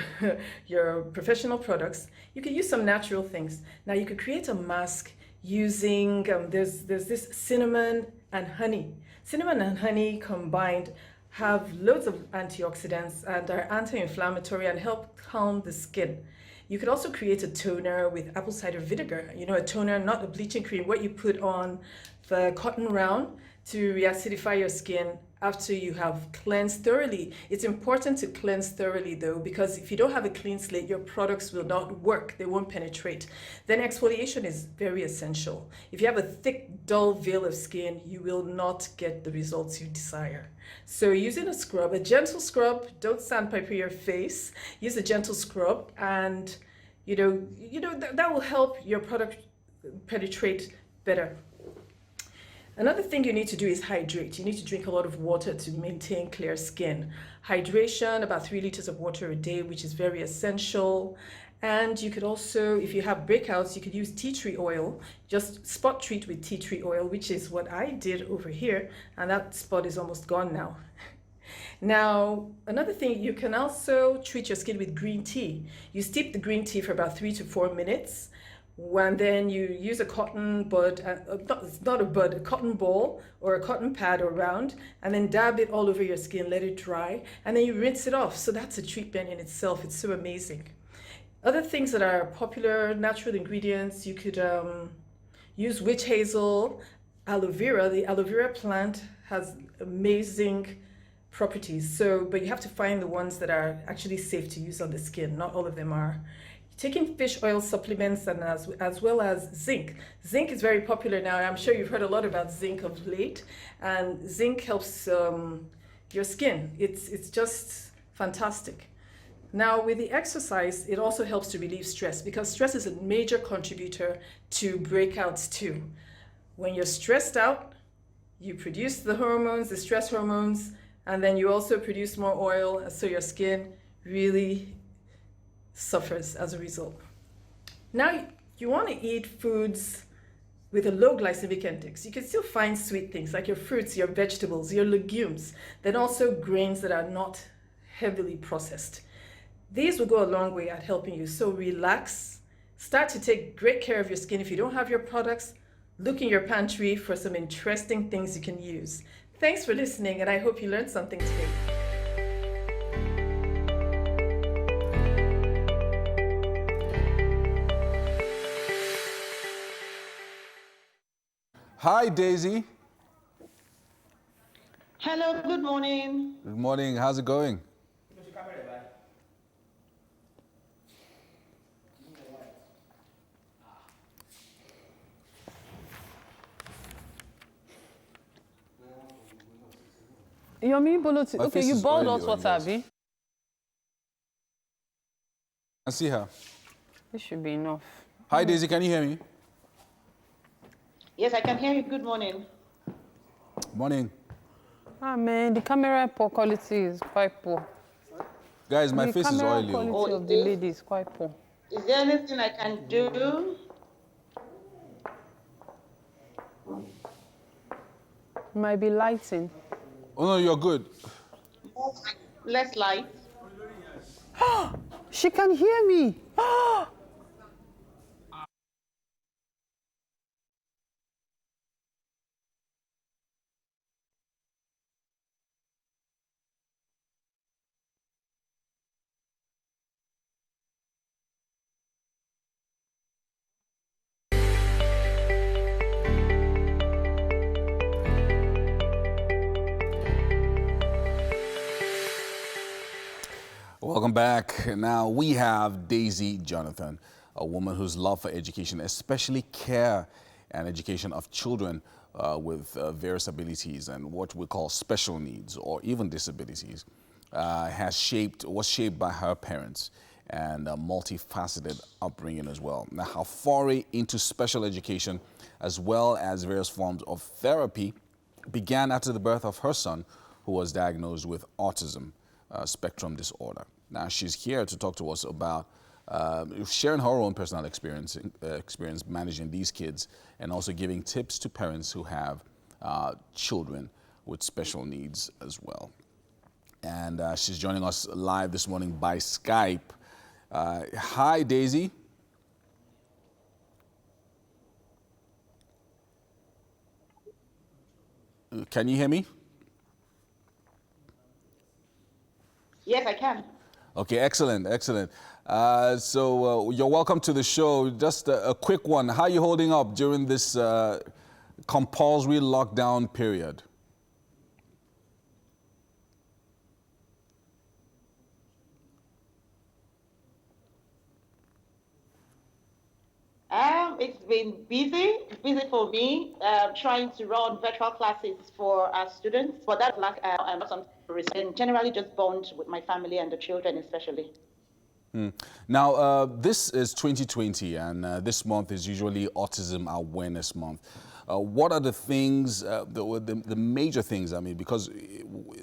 your professional products, you can use some natural things. Now you could create a mask using, there's this cinnamon and honey. Cinnamon and honey combined have loads of antioxidants and are anti-inflammatory and help calm the skin. You could also create a toner with apple cider vinegar. You know, a toner, not a bleaching cream, what you put on the cotton round to reacidify your skin after you have cleansed thoroughly. It's important to cleanse thoroughly though, because if you don't have a clean slate, your products will not work, they won't penetrate. Then exfoliation is very essential. If you have a thick, dull veil of skin, you will not get the results you desire. So using a scrub, a gentle scrub, don't sandpaper your face, use a gentle scrub, and that will help your product penetrate better. Another thing you need to do is hydrate. You need to drink a lot of water to maintain clear skin. Hydration, about 3 liters of water a day, which is very essential. And you could also, if you have breakouts, you could use tea tree oil. Just spot treat with tea tree oil, which is what I did over here. And that spot is almost gone now. Now, another thing, you can also treat your skin with green tea. You steep the green tea for about 3 to 4 minutes. And then you use a cotton bud, not a bud, a cotton ball or a cotton pad or round, and then dab it all over your skin, let it dry, and then you rinse it off. So that's a treatment in itself. It's so amazing. Other things that are popular, natural ingredients, you could use witch hazel, aloe vera. The aloe vera plant has amazing properties. So, but you have to find the ones that are actually safe to use on the skin. Not all of them are. Taking fish oil supplements and as well as zinc. Zinc is very popular now. I'm sure you've heard a lot about zinc of late. And zinc helps your skin. It's just fantastic. Now with the exercise, it also helps to relieve stress because stress is a major contributor to breakouts too. When you're stressed out, you produce the hormones, the stress hormones, and then you also produce more oil, so your skin really suffers as a result. Now, you want to eat foods with a low glycemic index. You can still find sweet things like your fruits, your vegetables, your legumes, then also grains that are not heavily processed. These will go a long way at helping you. So relax, start to take great care of your skin. If you don't have your products, look in your pantry for some interesting things you can use. Thanks for listening, and I hope you learned something today. Hi, Daisy. Hello, good morning. Good morning. How's it going? Yomi Boloti. My Okay, face you is boiled oily hot on water, yours. Abi? I see her. This should be enough. Hi, Daisy. Can you hear me? Yes, I can hear you. Good morning. Morning. Ah, man, the camera poor quality is quite poor. Guys, my The face is camera oily. quality of the lady is quite poor. Is there anything I can do? Might be lighting. Oh, no, you're good. Less light. She can hear me. Welcome back. Now we have Daisy Jonathan, a woman whose love for education, especially care and education of children with various abilities and what we call special needs or even disabilities, was shaped by her parents and a multifaceted upbringing as well. Now her foray into special education as well as various forms of therapy began after the birth of her son, who was diagnosed with autism spectrum disorder. Now she's here to talk to us about sharing her own personal experience managing these kids and also giving tips to parents who have children with special needs as well. And she's joining us live this morning by Skype. Hi, Daisy. Can you hear me? Yes, I can. Okay, excellent, excellent. So you're welcome to the show. Just a quick one. How are you holding up during this compulsory lockdown period? It's been busy for me, trying to run virtual classes for our students. For that, I'm generally just bond with my family and the children especially. Now, this is 2020, and this month is usually Autism Awareness Month. What are the things, the major things, I mean, because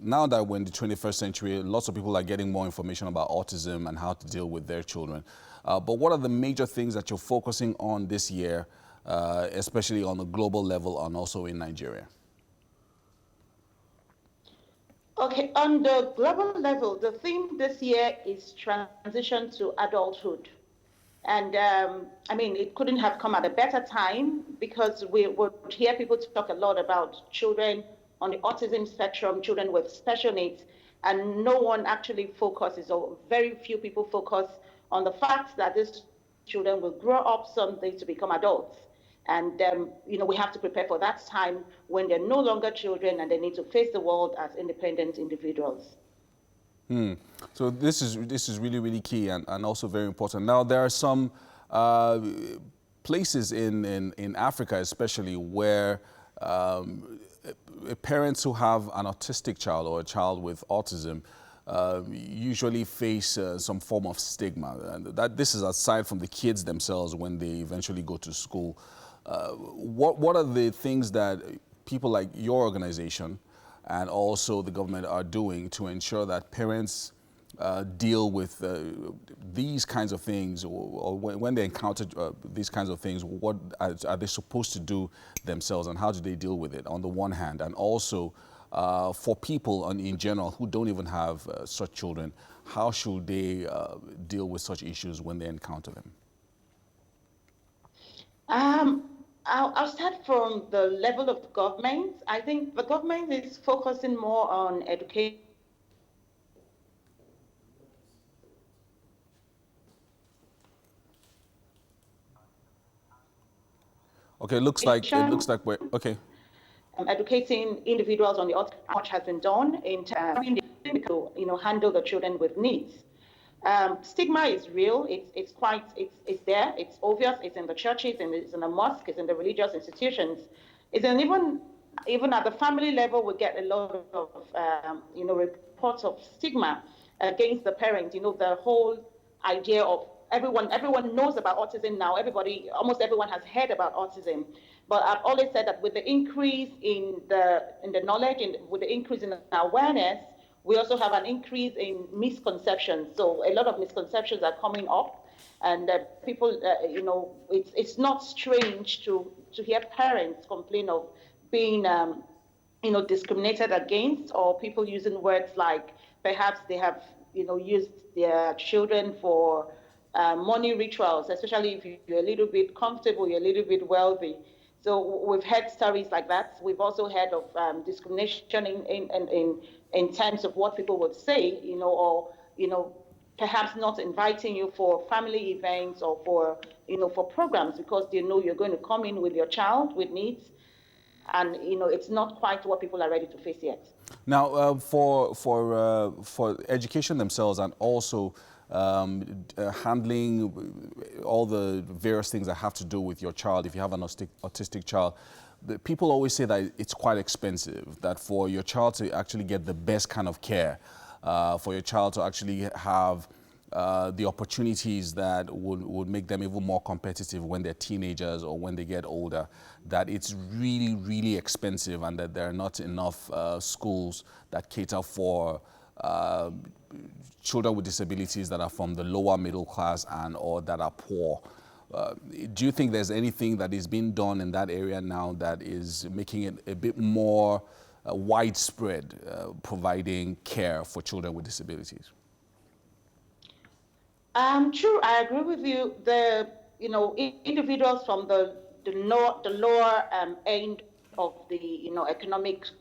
now that we're in the 21st century, lots of people are getting more information about autism and how to deal with their children. But what are the major things that you're focusing on this year, especially on a global level and also in Nigeria? Okay, on the global level, the theme this year is transition to adulthood. And I mean, it couldn't have come at a better time because we would hear people talk a lot about children on the autism spectrum, children with special needs, and no one actually focuses, or very few people focus on the fact that these children will grow up someday to become adults. And we have to prepare for that time when they're no longer children and they need to face the world as independent individuals. So this is really, really key and also very important. Now, there are some places in Africa especially where parents who have an autistic child or a child with autism usually face some form of stigma. And this is aside from the kids themselves when they eventually go to school. What are the things that people like your organization and also the government are doing to ensure that parents deal with these kinds of things, or when they encounter these kinds of things, what are they supposed to do themselves and how do they deal with it on the one hand, and also for people in general who don't even have such children, how should they deal with such issues when they encounter them? I'll start from the level of government. I think the government is focusing more on education. Okay, it looks like we're okay. Educating individuals on the autism, much has been done in to handle the children with needs. Stigma is real. It's there. It's obvious. It's in the churches, and it's in the mosques, it's in the religious institutions. It's in even at the family level, we get a lot of reports of stigma against the parent. The whole idea of everyone knows about autism now. Almost everyone has heard about autism. But I've always said that with the increase in the knowledge and with the increase in the awareness, we also have an increase in misconceptions. So a lot of misconceptions are coming up, and people, it's not strange to hear parents complain of being, discriminated against, or people using words like perhaps they have, used their children for money rituals, especially if you're a little bit comfortable, you're a little bit wealthy. So we've heard stories like that. We've also heard of discrimination in terms of what people would say, or perhaps not inviting you for family events or for programs because they know you're going to come in with your child with needs, and it's not quite what people are ready to face yet. Now, for education themselves and also handling all the various things that have to do with your child, if you have an autistic child, people always say that it's quite expensive, that for your child to actually get the best kind of care, for your child to actually have the opportunities that would make them even more competitive when they're teenagers or when they get older, that it's really, really expensive, and that there are not enough schools that cater for children with disabilities that are from the lower middle class and or that are poor. Do you think there's anything that is being done in that area now that is making it a bit more widespread, providing care for children with disabilities? True, I agree with you. Individuals from the lower end of the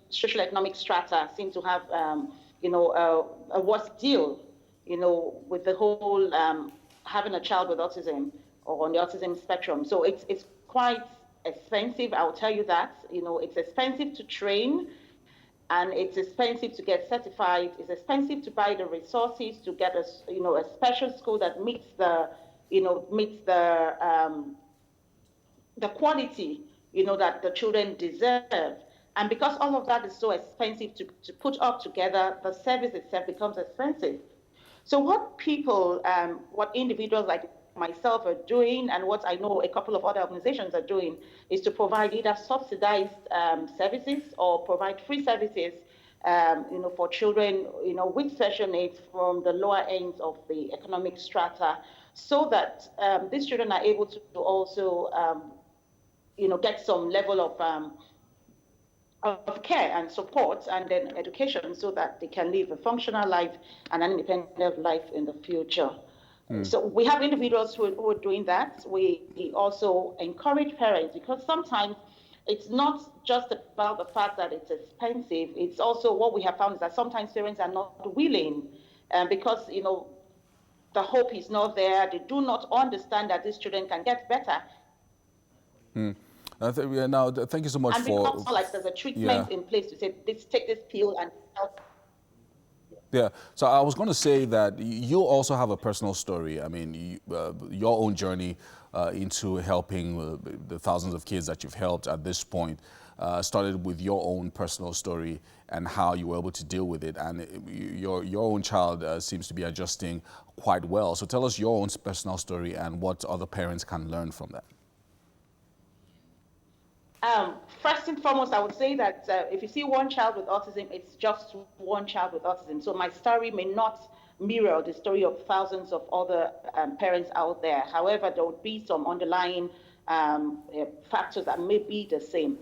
social economic strata seem to have a worse deal, with the whole having a child with autism or on the autism spectrum. So it's quite expensive. I'll tell you that. It's expensive to train, and it's expensive to get certified. It's expensive to buy the resources to get a special school that meets the quality that the children deserve. And because all of that is so expensive to put up together, the service itself becomes expensive. So what people, what individuals like myself are doing, and what I know a couple of other organizations are doing, is to provide either subsidized services or provide free services, for children, with special needs from the lower ends of the economic strata, so that these children are able to also, get some level of care and support, and then education, so that they can live a functional life and an independent life in the future. So we have individuals who are doing that. We also encourage parents, because sometimes it's not just about the fact that it's expensive. It's also what we have found is that sometimes parents are not willing, because the hope is not there. They do not understand that these children can get better. Now, thank you so much and for. And like there's a treatment in place to say, take this pill and help. Yeah, so I was going to say that you also have a personal story. I mean, your own journey into helping the thousands of kids that you've helped at this point started with your own personal story and how you were able to deal with it. And your own child seems to be adjusting quite well. So tell us your own personal story and what other parents can learn from that. First and foremost, I would say that if you see one child with autism, it's just one child with autism. So my story may not mirror the story of thousands of other parents out there. However, there would be some underlying factors that may be the same.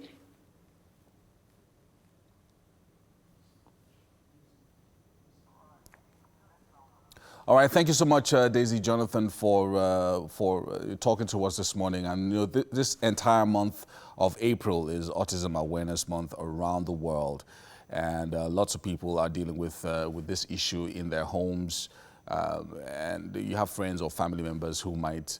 All right, thank you so much, Daisy Jonathan, for talking to us this morning. And this entire month of April is Autism Awareness Month around the world, and lots of people are dealing with this issue in their homes. And you have friends or family members who might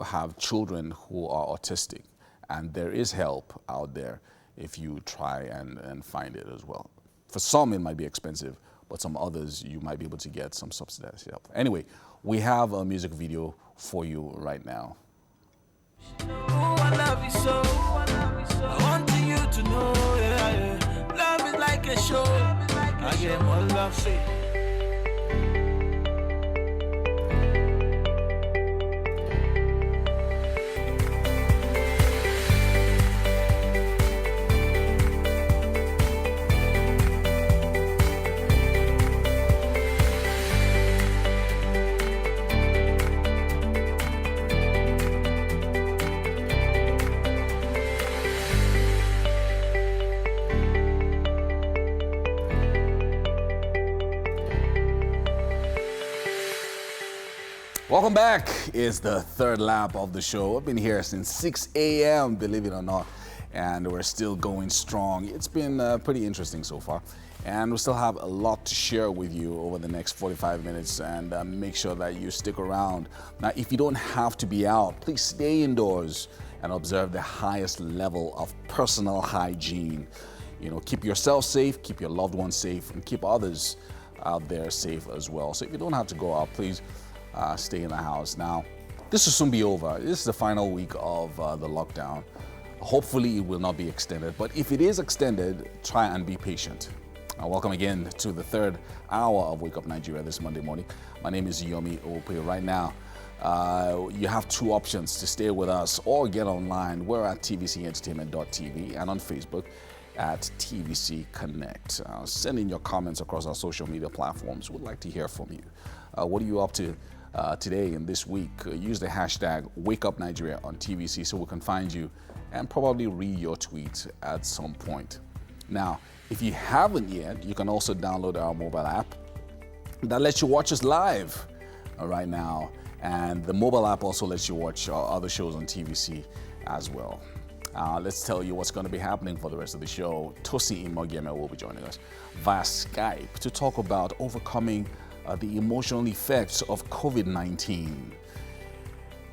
have children who are autistic, and there is help out there if you try and find it as well. For some, it might be expensive, but some others you might be able to get some subsidized help. Anyway, we have a music video for you right now. Oh, I love you so. I want you to know, yeah. Love is like a show. I get more love, say. Welcome back. It's the third lap of the show. I've been here since 6 a.m., believe it or not, and we're still going strong. It's been pretty interesting so far, and we still have a lot to share with you over the next 45 minutes, and make sure that you stick around. Now, if you don't have to be out, please stay indoors and observe the highest level of personal hygiene. Keep yourself safe, keep your loved ones safe, and keep others out there safe as well. So if you don't have to go out, please stay in the house. Now, this will soon be over. This is the final week of the lockdown. Hopefully, it will not be extended. But if it is extended, try and be patient. Welcome again to the third hour of Wake Up Nigeria this Monday morning. My name is Yomi Ope. Right now, you have two options to stay with us or get online. We're at tvcentertainment.tv and on Facebook at TVC Connect. Send in your comments across our social media platforms. We'd like to hear from you. What are you up to today and this week? Use the hashtag WakeUpNigeria on TVC so we can find you and probably read your tweet at some point. Now, if you haven't yet, you can also download our mobile app that lets you watch us live right now. And the mobile app also lets you watch our other shows on TVC as well. Let's tell you what's going to be happening for the rest of the show. Tosi Imogeme will be joining us via Skype to talk about overcoming the emotional effects of Covid-19.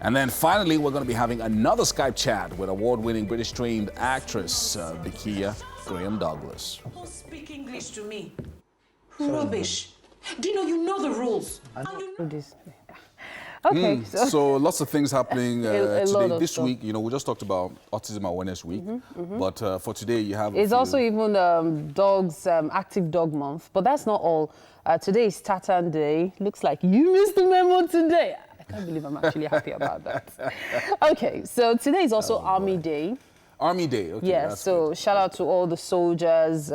And then finally, we're going to be having another Skype chat with award-winning British-trained actress Bikia Graham Douglas. Don't speak English to me. Rubbish. Do you know the rules? Okay, so lots of things happening today. This stuff. week, we just talked about Autism Awareness Week, but for today you have. It's also even Dogs Active Dog Month, but that's not all. Today is Tartan Day. Looks like you missed the memo today. I can't believe I'm actually happy about that. Okay, so today is also Army Day. Army Day, okay. Yes, so good. shout out to all the soldiers.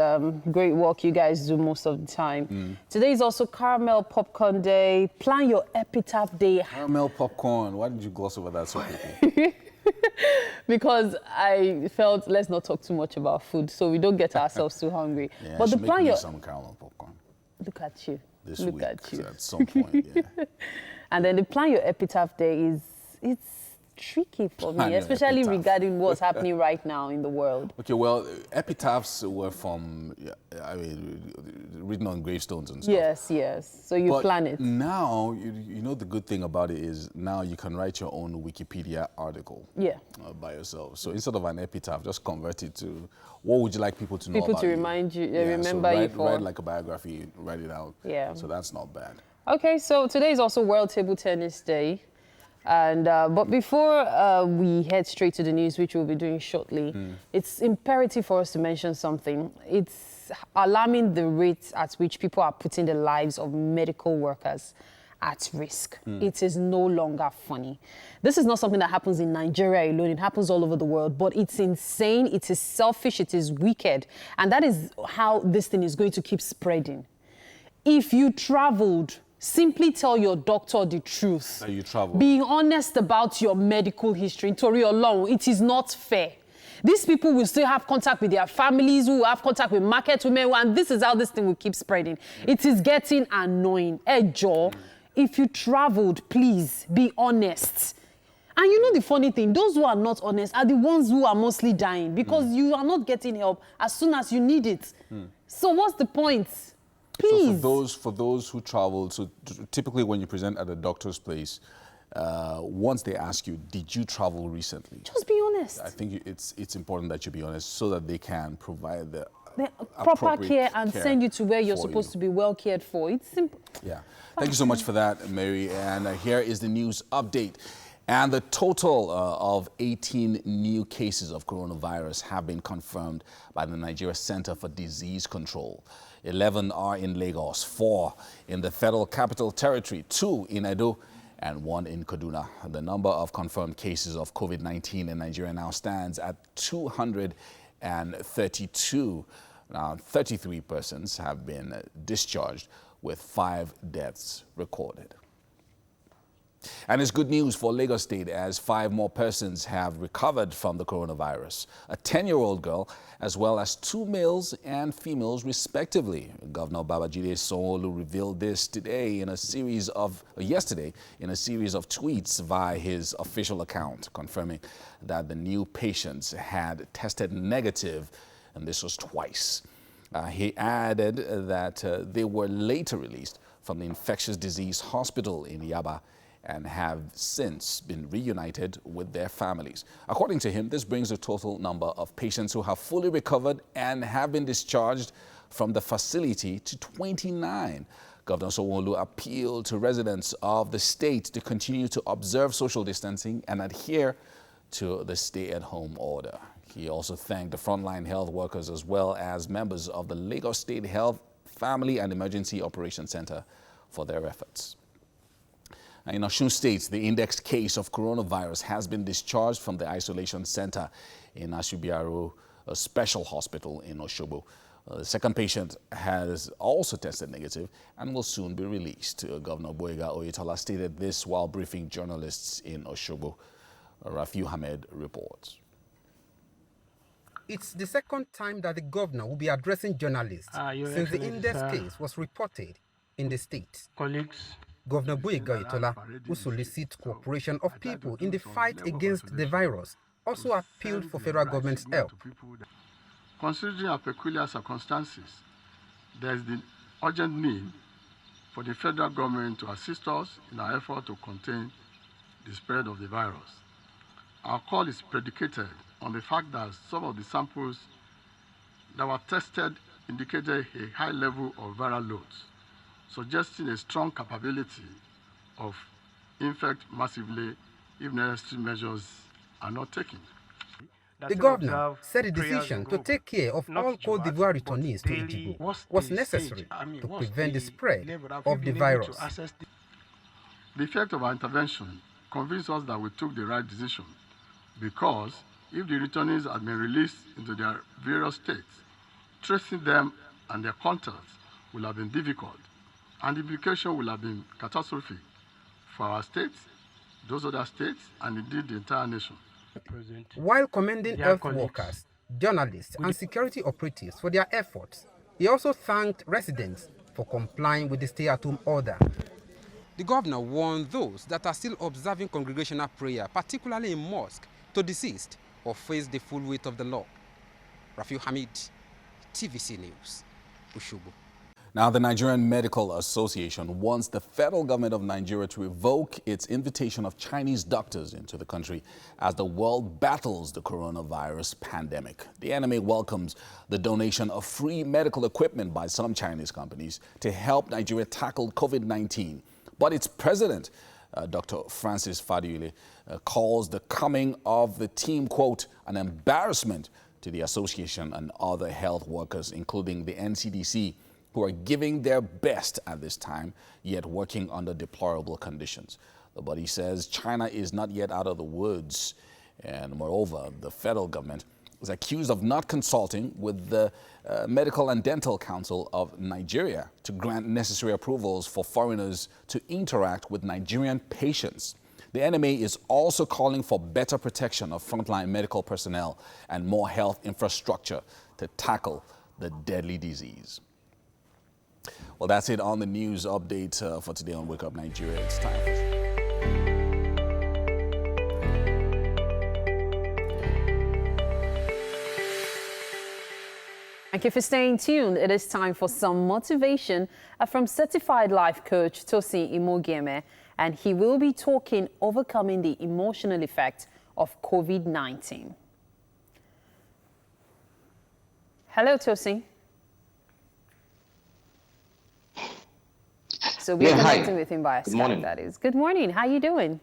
Great work you guys do most of the time. Today is also Caramel Popcorn Day. Plan your epitaph day. Caramel popcorn. Why did you gloss over that so quickly? Because I felt let's not talk too much about food, so we don't get ourselves too hungry. Yeah, but the make plan me your some caramel popcorn look at you. this Look week at you. at some point. Yeah. And then the plan your epitaph day is it's tricky for Plan me, your especially epitaph. regarding what's happening right now in the world. Okay, well, epitaphs were from, written on gravestones and stuff. Yes. So you But plan it. now, you know the good thing about it is now you can write your own Wikipedia article by yourself. So instead of an epitaph, just convert it to what would you like people to know People about to you? remind you, Yeah, remember so you for. write like a biography, write it out. Yeah. So that's not bad. Okay, so today is also World Table Tennis Day. And but before we head straight to the news, which we'll be doing shortly, it's imperative for us to mention something. It's alarming the rate at which people are putting the lives of medical workers at risk. It is no longer funny. This is not something that happens in Nigeria alone. It happens all over the world, but it's insane, it is selfish, it is wicked. And that is how this thing is going to keep spreading. If you traveled, simply tell your doctor the truth. That you travel. Be honest about your medical history. Tori Olorun, it is not fair. These people will still have contact with their families, who will have contact with market women, and this is how this thing will keep spreading. It is getting annoying. Joe, if you traveled, please be honest. And you know the funny thing, those who are not honest are the ones who are mostly dying because you are not getting help as soon as you need it. So what's the point? Please. So for those who travel, so typically when you present at a doctor's place, once they ask you, did you travel recently? Just be honest. I think it's important that you be honest so that they can provide the proper care and care send you to where you're for supposed you. to be well cared for. It's simple. Yeah. Thank you so much for that, Mary. And here is the news update. And the total of 18 new cases of coronavirus have been confirmed by the Nigeria Center for Disease Control. 11 are in Lagos, 4 in the Federal Capital Territory, 2 in Edo, and 1 in Kaduna. The number of confirmed cases of COVID-19 in Nigeria now stands at 232. Now, 33 persons have been discharged, with 5 deaths recorded. And it's good news for Lagos State as 5 more persons have recovered from the coronavirus. A 10-year-old girl, as well as 2 males and females, respectively. Governor Babaji revealed this yesterday in a series of tweets via his official account, confirming that the new patients had tested negative, and this was twice. He added that they were later released from the infectious disease hospital in Yaba and have since been reunited with their families. According to him, this brings the total number of patients who have fully recovered and have been discharged from the facility to 29. Governor Sanwo-Olu appealed to residents of the state to continue to observe social distancing and adhere to the stay-at-home order. He also thanked the frontline health workers as well as members of the Lagos State Health, Family and Emergency Operations Center for their efforts. In Osun State, the indexed case of coronavirus has been discharged from the isolation center in Ashubiaro, a special hospital in Osogbo. The second patient has also tested negative and will soon be released. Governor Boyega Oyetola stated this while briefing journalists in Osogbo. Rafiu Hamed reports. It's the second time that the governor will be addressing journalists since the index case was reported in the state. Colleagues, Governor Boyega Oyetola, who solicits cooperation of people in the fight against the virus, also appealed for federal government's help. Considering our peculiar circumstances, there is the urgent need for the federal government to assist us in our effort to contain the spread of the virus. Our call is predicated on the fact that some of the samples that were tested indicated a high level of viral loads, suggesting a strong capability of infect massively if necessary measures are not taken. The governor said the decision to take care of all Côte d'Ivoire returnees to Ijibo was necessary to prevent the spread of the virus. The effect of our intervention convinced us that we took the right decision, because if the returnees had been released into their various states, tracing them and their contacts would have been difficult, and the implication would have been catastrophic for our states, those other states, and indeed the entire nation. While commending health workers, journalists, and security operatives for their efforts, he also thanked residents for complying with the stay-at-home order. The governor warned those that are still observing congregational prayer, particularly in mosque, to desist or face the full weight of the law. Rafiu Hamid, TVC News, Ushubu. Now, the Nigerian Medical Association wants the federal government of Nigeria to revoke its invitation of Chinese doctors into the country as the world battles the coronavirus pandemic. The NMA welcomes the donation of free medical equipment by some Chinese companies to help Nigeria tackle COVID-19. But its president, Dr. Francis Fadiule, calls the coming of the team, quote, an embarrassment to the association and other health workers, including the NCDC, who are giving their best at this time, yet working under deplorable conditions. The body says China is not yet out of the woods, and moreover, the federal government is accused of not consulting with the Medical and Dental Council of Nigeria to grant necessary approvals for foreigners to interact with Nigerian patients. The NMA is also calling for better protection of frontline medical personnel and more health infrastructure to tackle the deadly disease. Well, that's it on the news update for today on Wake Up Nigeria. It's time for... Thank you for staying tuned. It is time for some motivation from certified life coach Tosin Imogieme, and he will be talking overcoming the emotional effect of COVID-19. Hello, Tosin. So we're connecting with him via Skype, that is. Good morning. How are you doing?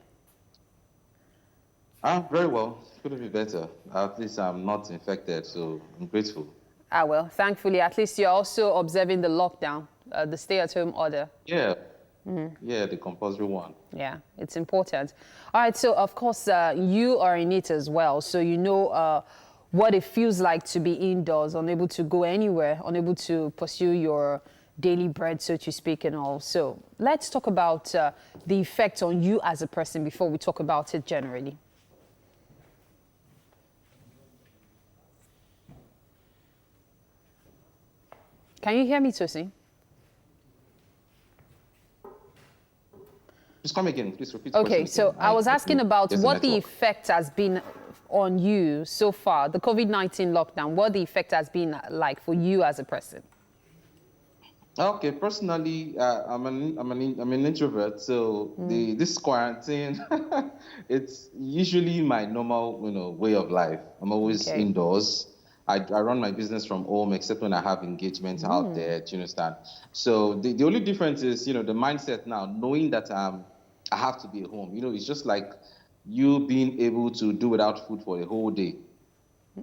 Very well. It could be better. At least I'm not infected, so I'm grateful. Well, thankfully, at least you're also observing the lockdown, the stay-at-home order. Yeah. Yeah, the compulsory one. Yeah, it's important. All right, so of course, you are in it as well. So you know what it feels like to be indoors, unable to go anywhere, unable to pursue your daily bread, so to speak, and all. So let's talk about the effect on you as a person before we talk about it generally. Can you hear me, Tosin? Just come again, please repeat. Okay, so I was asking about what the effect has been on you so far, the COVID-19 lockdown, what the effect has been like for you as a person. Okay, personally, I'm an introvert, so this quarantine, it's usually my normal, way of life. I'm always indoors. I run my business from home, except when I have engagements out there. Do you understand? So the only difference is, the mindset now, knowing that I have to be at home. It's just like you being able to do without food for a whole day.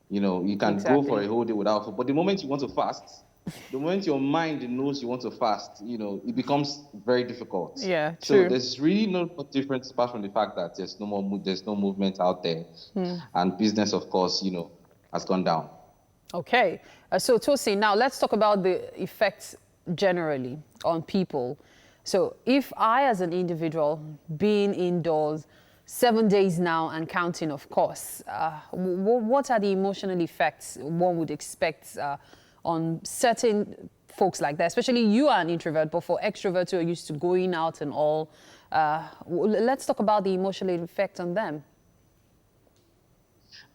You can go for a whole day without food, but the moment you want to fast, the moment your mind knows you want to fast, it becomes very difficult. Yeah, true. So there's really no difference apart from the fact that there's no movement out there, and business, of course, has gone down. Okay, so Tosin, now let's talk about the effects generally on people. So if I, as an individual, being indoors 7 days now and counting, of course, what are the emotional effects one would expect on certain folks like that? Especially you are an introvert, but for extroverts who are used to going out and all, let's talk about the emotional effect on them.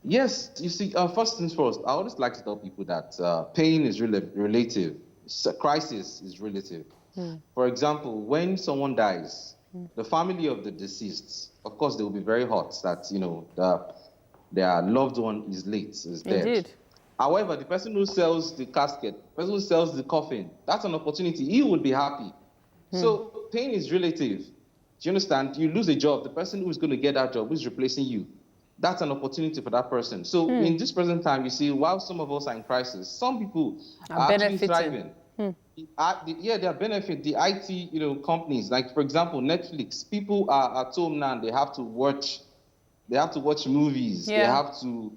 Yes, you see, first things first, I always like to tell people that pain is relative. Crisis is relative. For example, when someone dies, the family of the deceased, of course, they will be very hurt that, their loved one is dead. Indeed. However, the person who sells the casket, the person who sells the coffin, that's an opportunity. He would be happy. So pain is relative. Do you understand? You lose a job, the person who's going to get that job, who's replacing you, that's an opportunity for that person. So in this present time, you see, while some of us are in crisis, some people are actually thriving. They are benefiting. The IT, companies, like for example, Netflix. People are at home now. They have to watch movies. They have to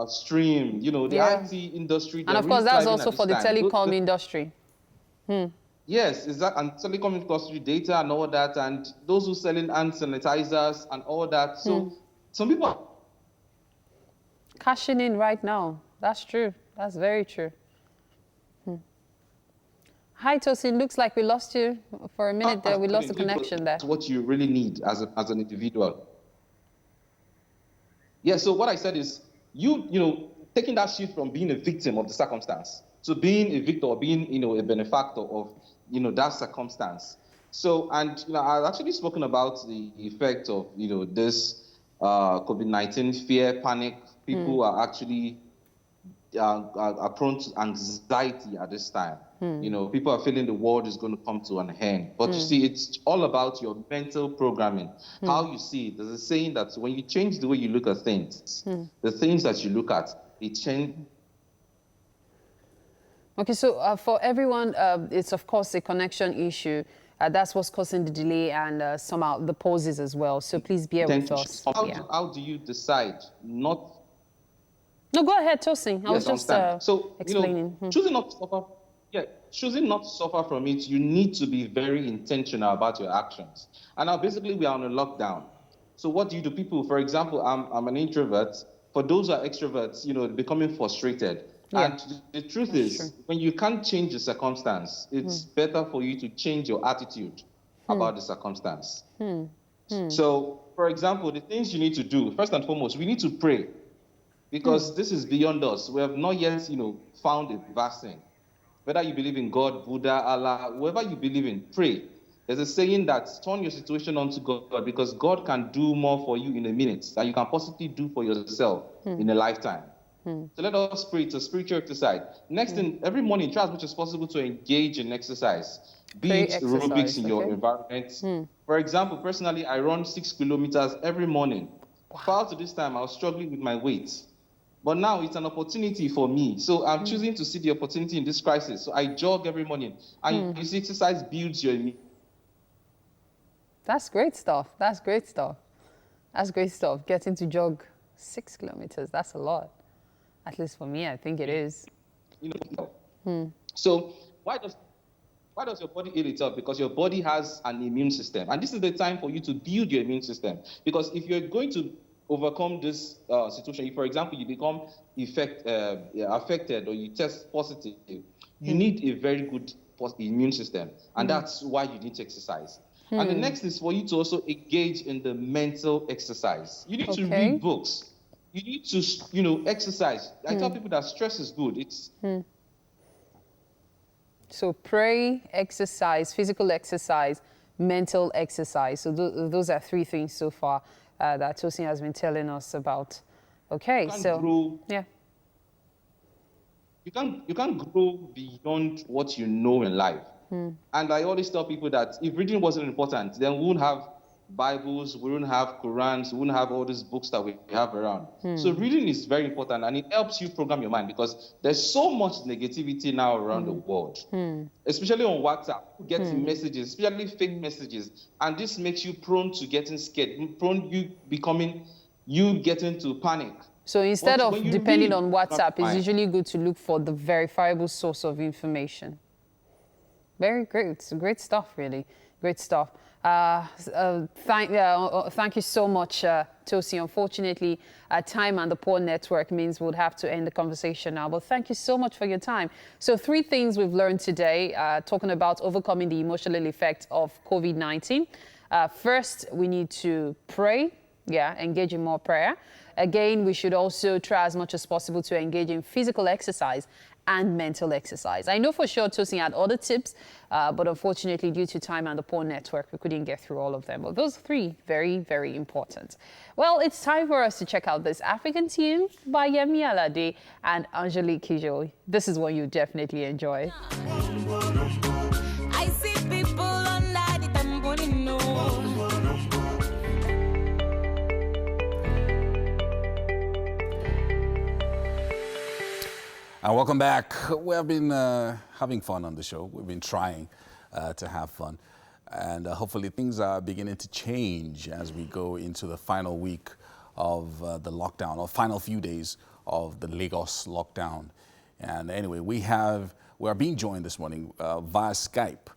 stream. The IT industry. And of course, that's also for the telecom industry. Yes, exactly. And telecom industry, data and all that, and those who selling hand sanitizers and all that. So some people are cashing in right now. That's true. That's very true. Hi, Tosin. Looks like we lost you for a minute there. We lost the connection there. That's what you really need as an individual. Yeah, so what I said is, taking that shift from being a victim of the circumstance to being a victor, being, a benefactor of, that circumstance. So, and, I've actually spoken about the effect of, this COVID-19 fear, panic. People are actually are prone to anxiety at this time. People are feeling the world is going to come to an end. But you see, it's all about your mental programming, how you see it. There's a saying that when you change the way you look at things, the things that you look at, it change. Okay, so for everyone, it's of course a connection issue. That's what's causing the delay and somehow the pauses as well. So please bear with us. How do you decide not? No, go ahead, Tosin. I was just explaining. Choosing not to suffer. Yeah, choosing not to suffer from it, you need to be very intentional about your actions. And now basically we are on a lockdown. So what do? People, for example, I'm an introvert. For those who are extroverts, becoming frustrated. Yeah. And the truth is, when you can't change the circumstance, it's better for you to change your attitude about the circumstance. So, for example, the things you need to do, first and foremost, we need to pray. Because this is beyond us. We have not yet, found a vaccine. Whether you believe in God, Buddha, Allah, whoever you believe in, pray. There's a saying that turn your situation onto God, because God can do more for you in a minute than you can possibly do for yourself in a lifetime. So let us pray. It's a spiritual exercise. Next thing, every morning, try as much as possible to engage in exercise. Be it aerobics in your environment. For example, personally, I run 6 kilometers every morning. Prior to this time, I was struggling with my weight. But now it's an opportunity for me. So I'm choosing to see the opportunity in this crisis. So I jog every morning. And you see, exercise builds your immunity. That's great stuff. That's great stuff. That's great stuff. Getting to jog 6 kilometers, that's a lot. At least for me, I think it is. So why does your body heal itself? Because your body has an immune system. And this is the time for you to build your immune system. Because if you're going to overcome this situation, if, for example, you become affected or you test positive, you need a very good immune system. And that's why you need to exercise. And the next is for you to also engage in the mental exercise. You need to read books. You need to, exercise. I tell people that stress is good. It's So pray, exercise, physical exercise, mental exercise. So those are 3 things so far that Tosin has been telling us about. Okay, yeah. You can't grow beyond what you know in life. And I always tell people that if reading wasn't important, then we wouldn't have Bibles, we wouldn't have Qurans, we wouldn't have all these books that we have around. So reading is very important, and it helps you program your mind, because there's so much negativity now around the world, especially on WhatsApp. You get messages, especially fake messages, and this makes you prone to getting scared, getting to panic. So instead of depending on WhatsApp, it's usually good to look for the verifiable source of information. Very great. Great stuff, really. Great stuff. Thank you so much, Tosin. Unfortunately, time and the poor network means we'll have to end the conversation now. But thank you so much for your time. So 3 things we've learned today, talking about overcoming the emotional effect of COVID-19. First, we need to pray. Engage in more prayer. Again, we should also try as much as possible to engage in physical exercise and mental exercise. I know for sure Tosin had other tips, but unfortunately, due to time and the poor network, we couldn't get through all of them. But those 3, very, very important. Well, it's time for us to check out this African tune by Yemi Alade and Angelique Kidjo. This is one you definitely enjoy. I see people under the tambourine. And welcome back. We have been having fun on the show. We've been trying to have fun. And hopefully things are beginning to change as we go into the final week of the lockdown, or final few days of the Lagos lockdown. And anyway, we are being joined this morning via Skype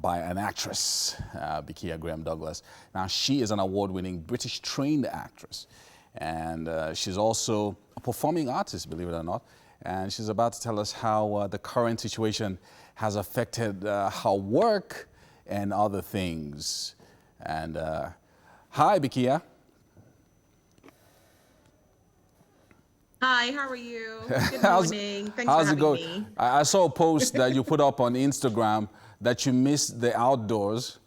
by an actress, Bikia Graham Douglas. Now, she is an award-winning British-trained actress. And she's also a performing artist, believe it or not. And she's about to tell us how the current situation has affected her work and other things. And hi, Bikia. Hi, how are you? Good morning. Thanks how's for it going? having me. I saw a post that you put up on Instagram that you missed the outdoors,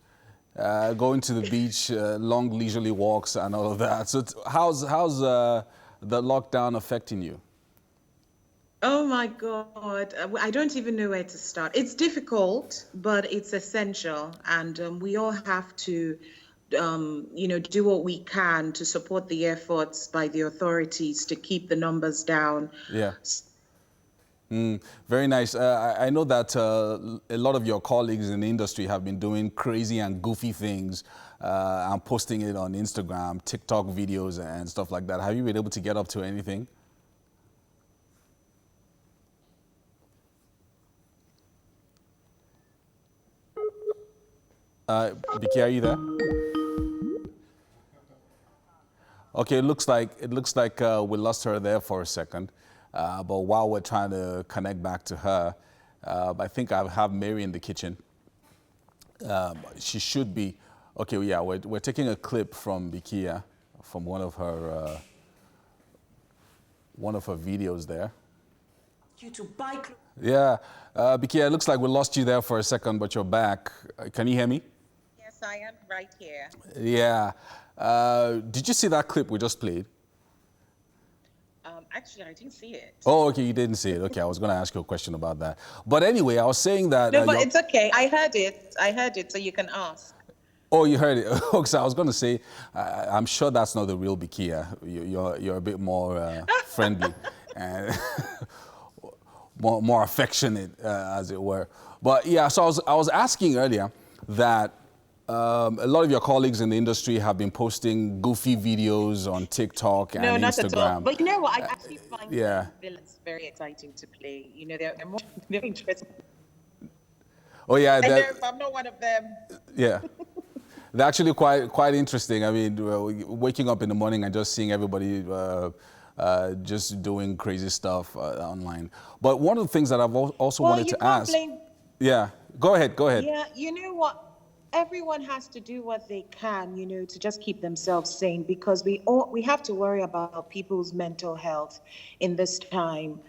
going to the beach, long leisurely walks and all of that. So how's the lockdown affecting you? Oh my God, I don't even know where to start. It's difficult, but it's essential. And we all have to, do what we can to support the efforts by the authorities to keep the numbers down. Yeah. Very nice. I know that a lot of your colleagues in the industry have been doing crazy and goofy things and posting it on Instagram, TikTok videos and stuff like that. Have you been able to get up to anything? Biki, are you there? Okay, it looks like we lost her there for a second. But while we're trying to connect back to her, I think I have Mary in the kitchen. She should be okay. Yeah, we're taking a clip from Bikia from one of her videos there. You to buy. Yeah, Bikia, it looks like we lost you there for a second, but you're back. Can you hear me? Yes, I am right here. Yeah. Did you see that clip we just played? Actually, I didn't see it. Oh, okay, you didn't see it. Okay, I was going to ask you a question about that. But anyway, I was saying that... No, but it's okay. I heard it, so you can ask. Oh, you heard it. Okay, so I was going to say, I'm sure that's not the real Bikia. You're a bit more friendly and more affectionate, as it were. But yeah, so I was asking earlier that a lot of your colleagues in the industry have been posting goofy videos on TikTok and Instagram. No, not at all. But you know what? I actually find villains very exciting to play. You know, they're more interesting. Oh yeah, I know if I'm not one of them. Yeah, they're actually quite interesting. I mean, waking up in the morning and just seeing everybody just doing crazy stuff online. But one of the things that I've also wanted to ask. Yeah, go ahead. Yeah, you know what? Everyone has to do what they can, to just keep themselves sane, because we have to worry about people's mental health in this time.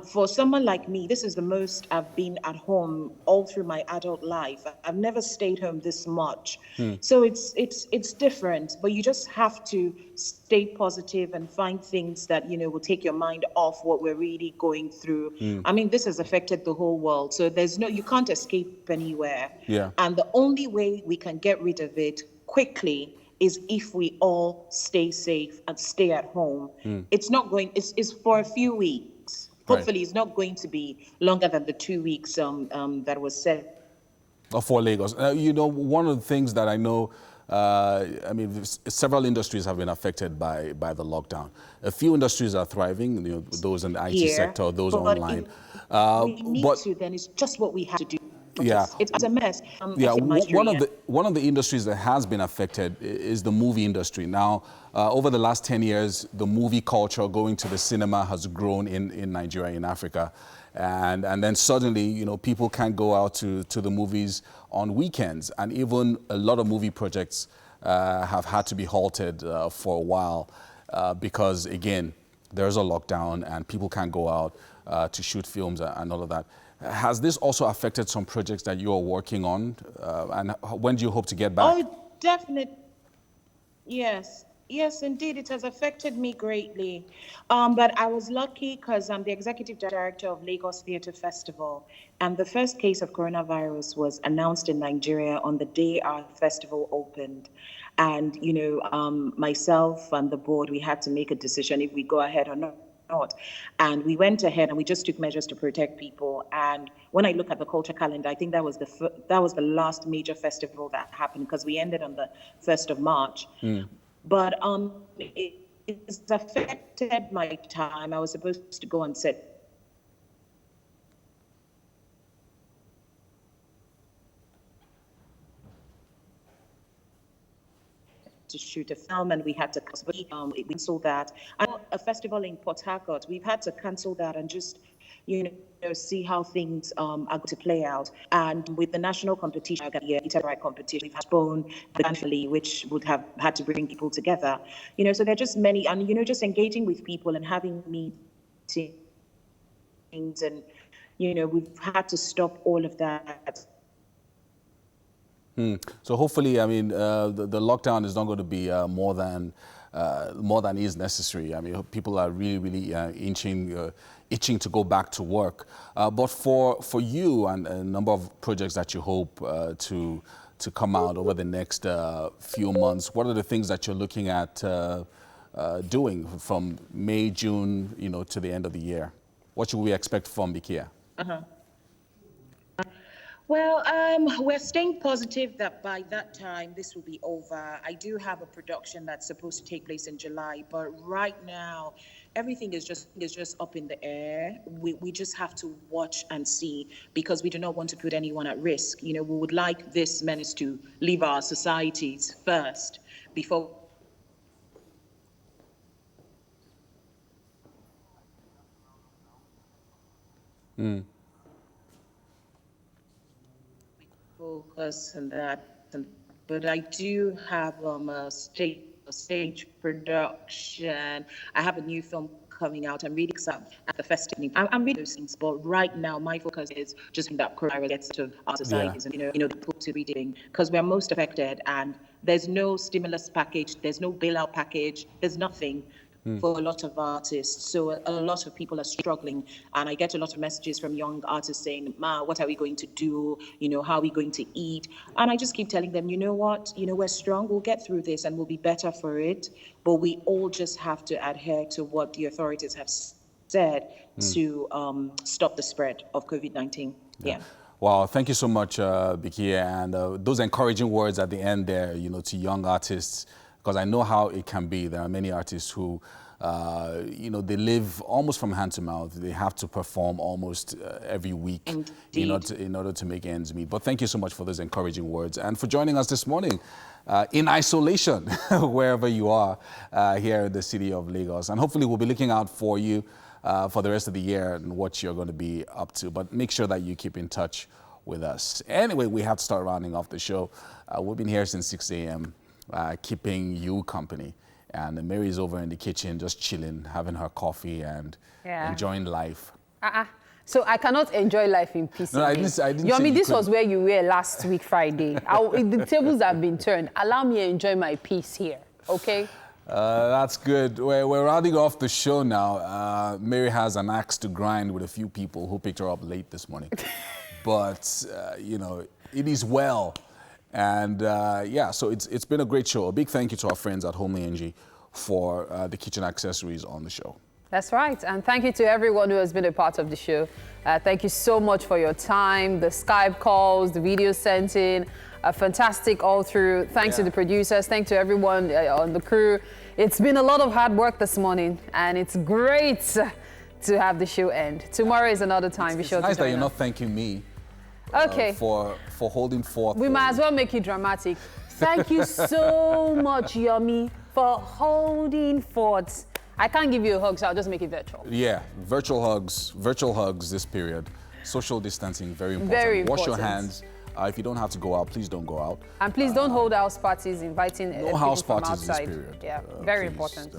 For someone like me, this is the most I've been at home all through my adult life. I've never stayed home this much. So it's different, but you just have to stay positive and find things that, will take your mind off what we're really going through. I mean, this has affected the whole world. So you can't escape anywhere. Yeah. And the only way we can get rid of it quickly is if we all stay safe and stay at home. It's for a few weeks. Hopefully, It's not going to be longer than the 2 weeks that was set. For Lagos. One of the things that I know, several industries have been affected by the lockdown. A few industries are thriving, those in the IT sector, those online. We need to, then it's just what we have to do. Yeah, it's a mess. One of the industries that has been affected is the movie industry. Now, over the last 10 years, the movie culture, going to the cinema, has grown in Nigeria, in Africa, and then suddenly, people can't go out to the movies on weekends, and even a lot of movie projects have had to be halted for a while because, again, there's a lockdown and people can't go out to shoot films and all of that. Has this also affected some projects that you are working on? And when do you hope to get back? Oh, definitely. Yes. Yes, indeed. It has affected me greatly. But I was lucky because I'm the executive director of Lagos Theatre Festival. And the first case of coronavirus was announced in Nigeria on the day our festival opened. And, myself and the board, we had to make a decision if we go ahead or not not. And we went ahead and we just took measures to protect people. And when I look at the culture calendar, I think that was the last major festival that happened, because we ended on the 1st of March. But it's affected my time. I was supposed to go on set to shoot a film, and we had to cancel that. And a festival in Port Harcourt, we've had to cancel that and just, see how things are going to play out. And with the national competition, competition, we've postponed the which would have had to bring people together. So there are just many, and just engaging with people and having meetings, and we've had to stop all of that. So hopefully, the lockdown is not going to be more than is necessary. I mean, people are really itching to go back to work. But for you and a number of projects that you hope to come out over the next few months, what are the things that you're looking at doing from May, June, to the end of the year? What should we expect from Bikia? Well, we're staying positive that by that time this will be over. I do have a production that's supposed to take place in July, but right now everything is just up in the air. We just have to watch and see, because we do not want to put anyone at risk. We would like this menace to leave our societies first before focus on that. But I do have a stage production. I have a new film coming out. I'm really excited at the festival. I'm reading those things, but right now my focus is just that coronavirus gets to our societies, and the people to reading, because we're most affected, and there's no stimulus package, there's no bailout package, there's nothing for a lot of artists. So a lot of people are struggling, and I get a lot of messages from young artists saying, "Ma, what are we going to do? How are we going to eat?" And I just keep telling them, what? We're strong, we'll get through this, and we'll be better for it. But we all just have to adhere to what the authorities have said to stop the spread of COVID-19. Yeah. Wow, thank you so much, Bikia, and those encouraging words at the end there, to young artists, because I know how it can be. There are many artists who, they live almost from hand to mouth. They have to perform almost every week in order to make ends meet. But thank you so much for those encouraging words and for joining us this morning in isolation, wherever you are here in the city of Lagos. And hopefully we'll be looking out for you for the rest of the year and what you're going to be up to. But make sure that you keep in touch with us. Anyway, we have to start rounding off the show. We've been here since 6 a.m. Keeping you company, and Mary's over in the kitchen just chilling, having her coffee and enjoying life. So I cannot enjoy life in peace. No, I didn't Yomi, this was where you were last week Friday. The tables have been turned. Allow me to enjoy my peace here, okay? That's good. We're rounding off the show now. Mary has an axe to grind with a few people who picked her up late this morning. But, it is well. And so it's been a great show. A big thank you to our friends at Homely NG for the kitchen accessories on the show. That's right. And thank you to everyone who has been a part of the show. Thank you so much for your time, the Skype calls, the video sent in, fantastic all through. Thanks to the producers. Thanks to everyone on the crew. It's been a lot of hard work this morning, and it's great to have the show end. Tomorrow is another time. Be sure to join us. It's nice that you're not thanking me. Okay. For holding forth. We might as well make it dramatic. Thank you so much, Yomi, for holding forth. I can't give you a hug, so I'll just make it virtual. Yeah, virtual hugs this period. Social distancing, very important. Very important. Wash your hands. If you don't have to go out, please don't go out. And please don't hold house parties, inviting no people house from parties outside. this period. Yeah, very important.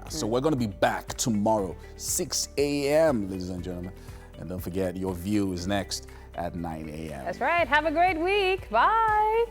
So we're going to be back tomorrow, 6 a.m., ladies and gentlemen. And don't forget, Your View is next at 9 a.m. That's right. Have a great week. Bye.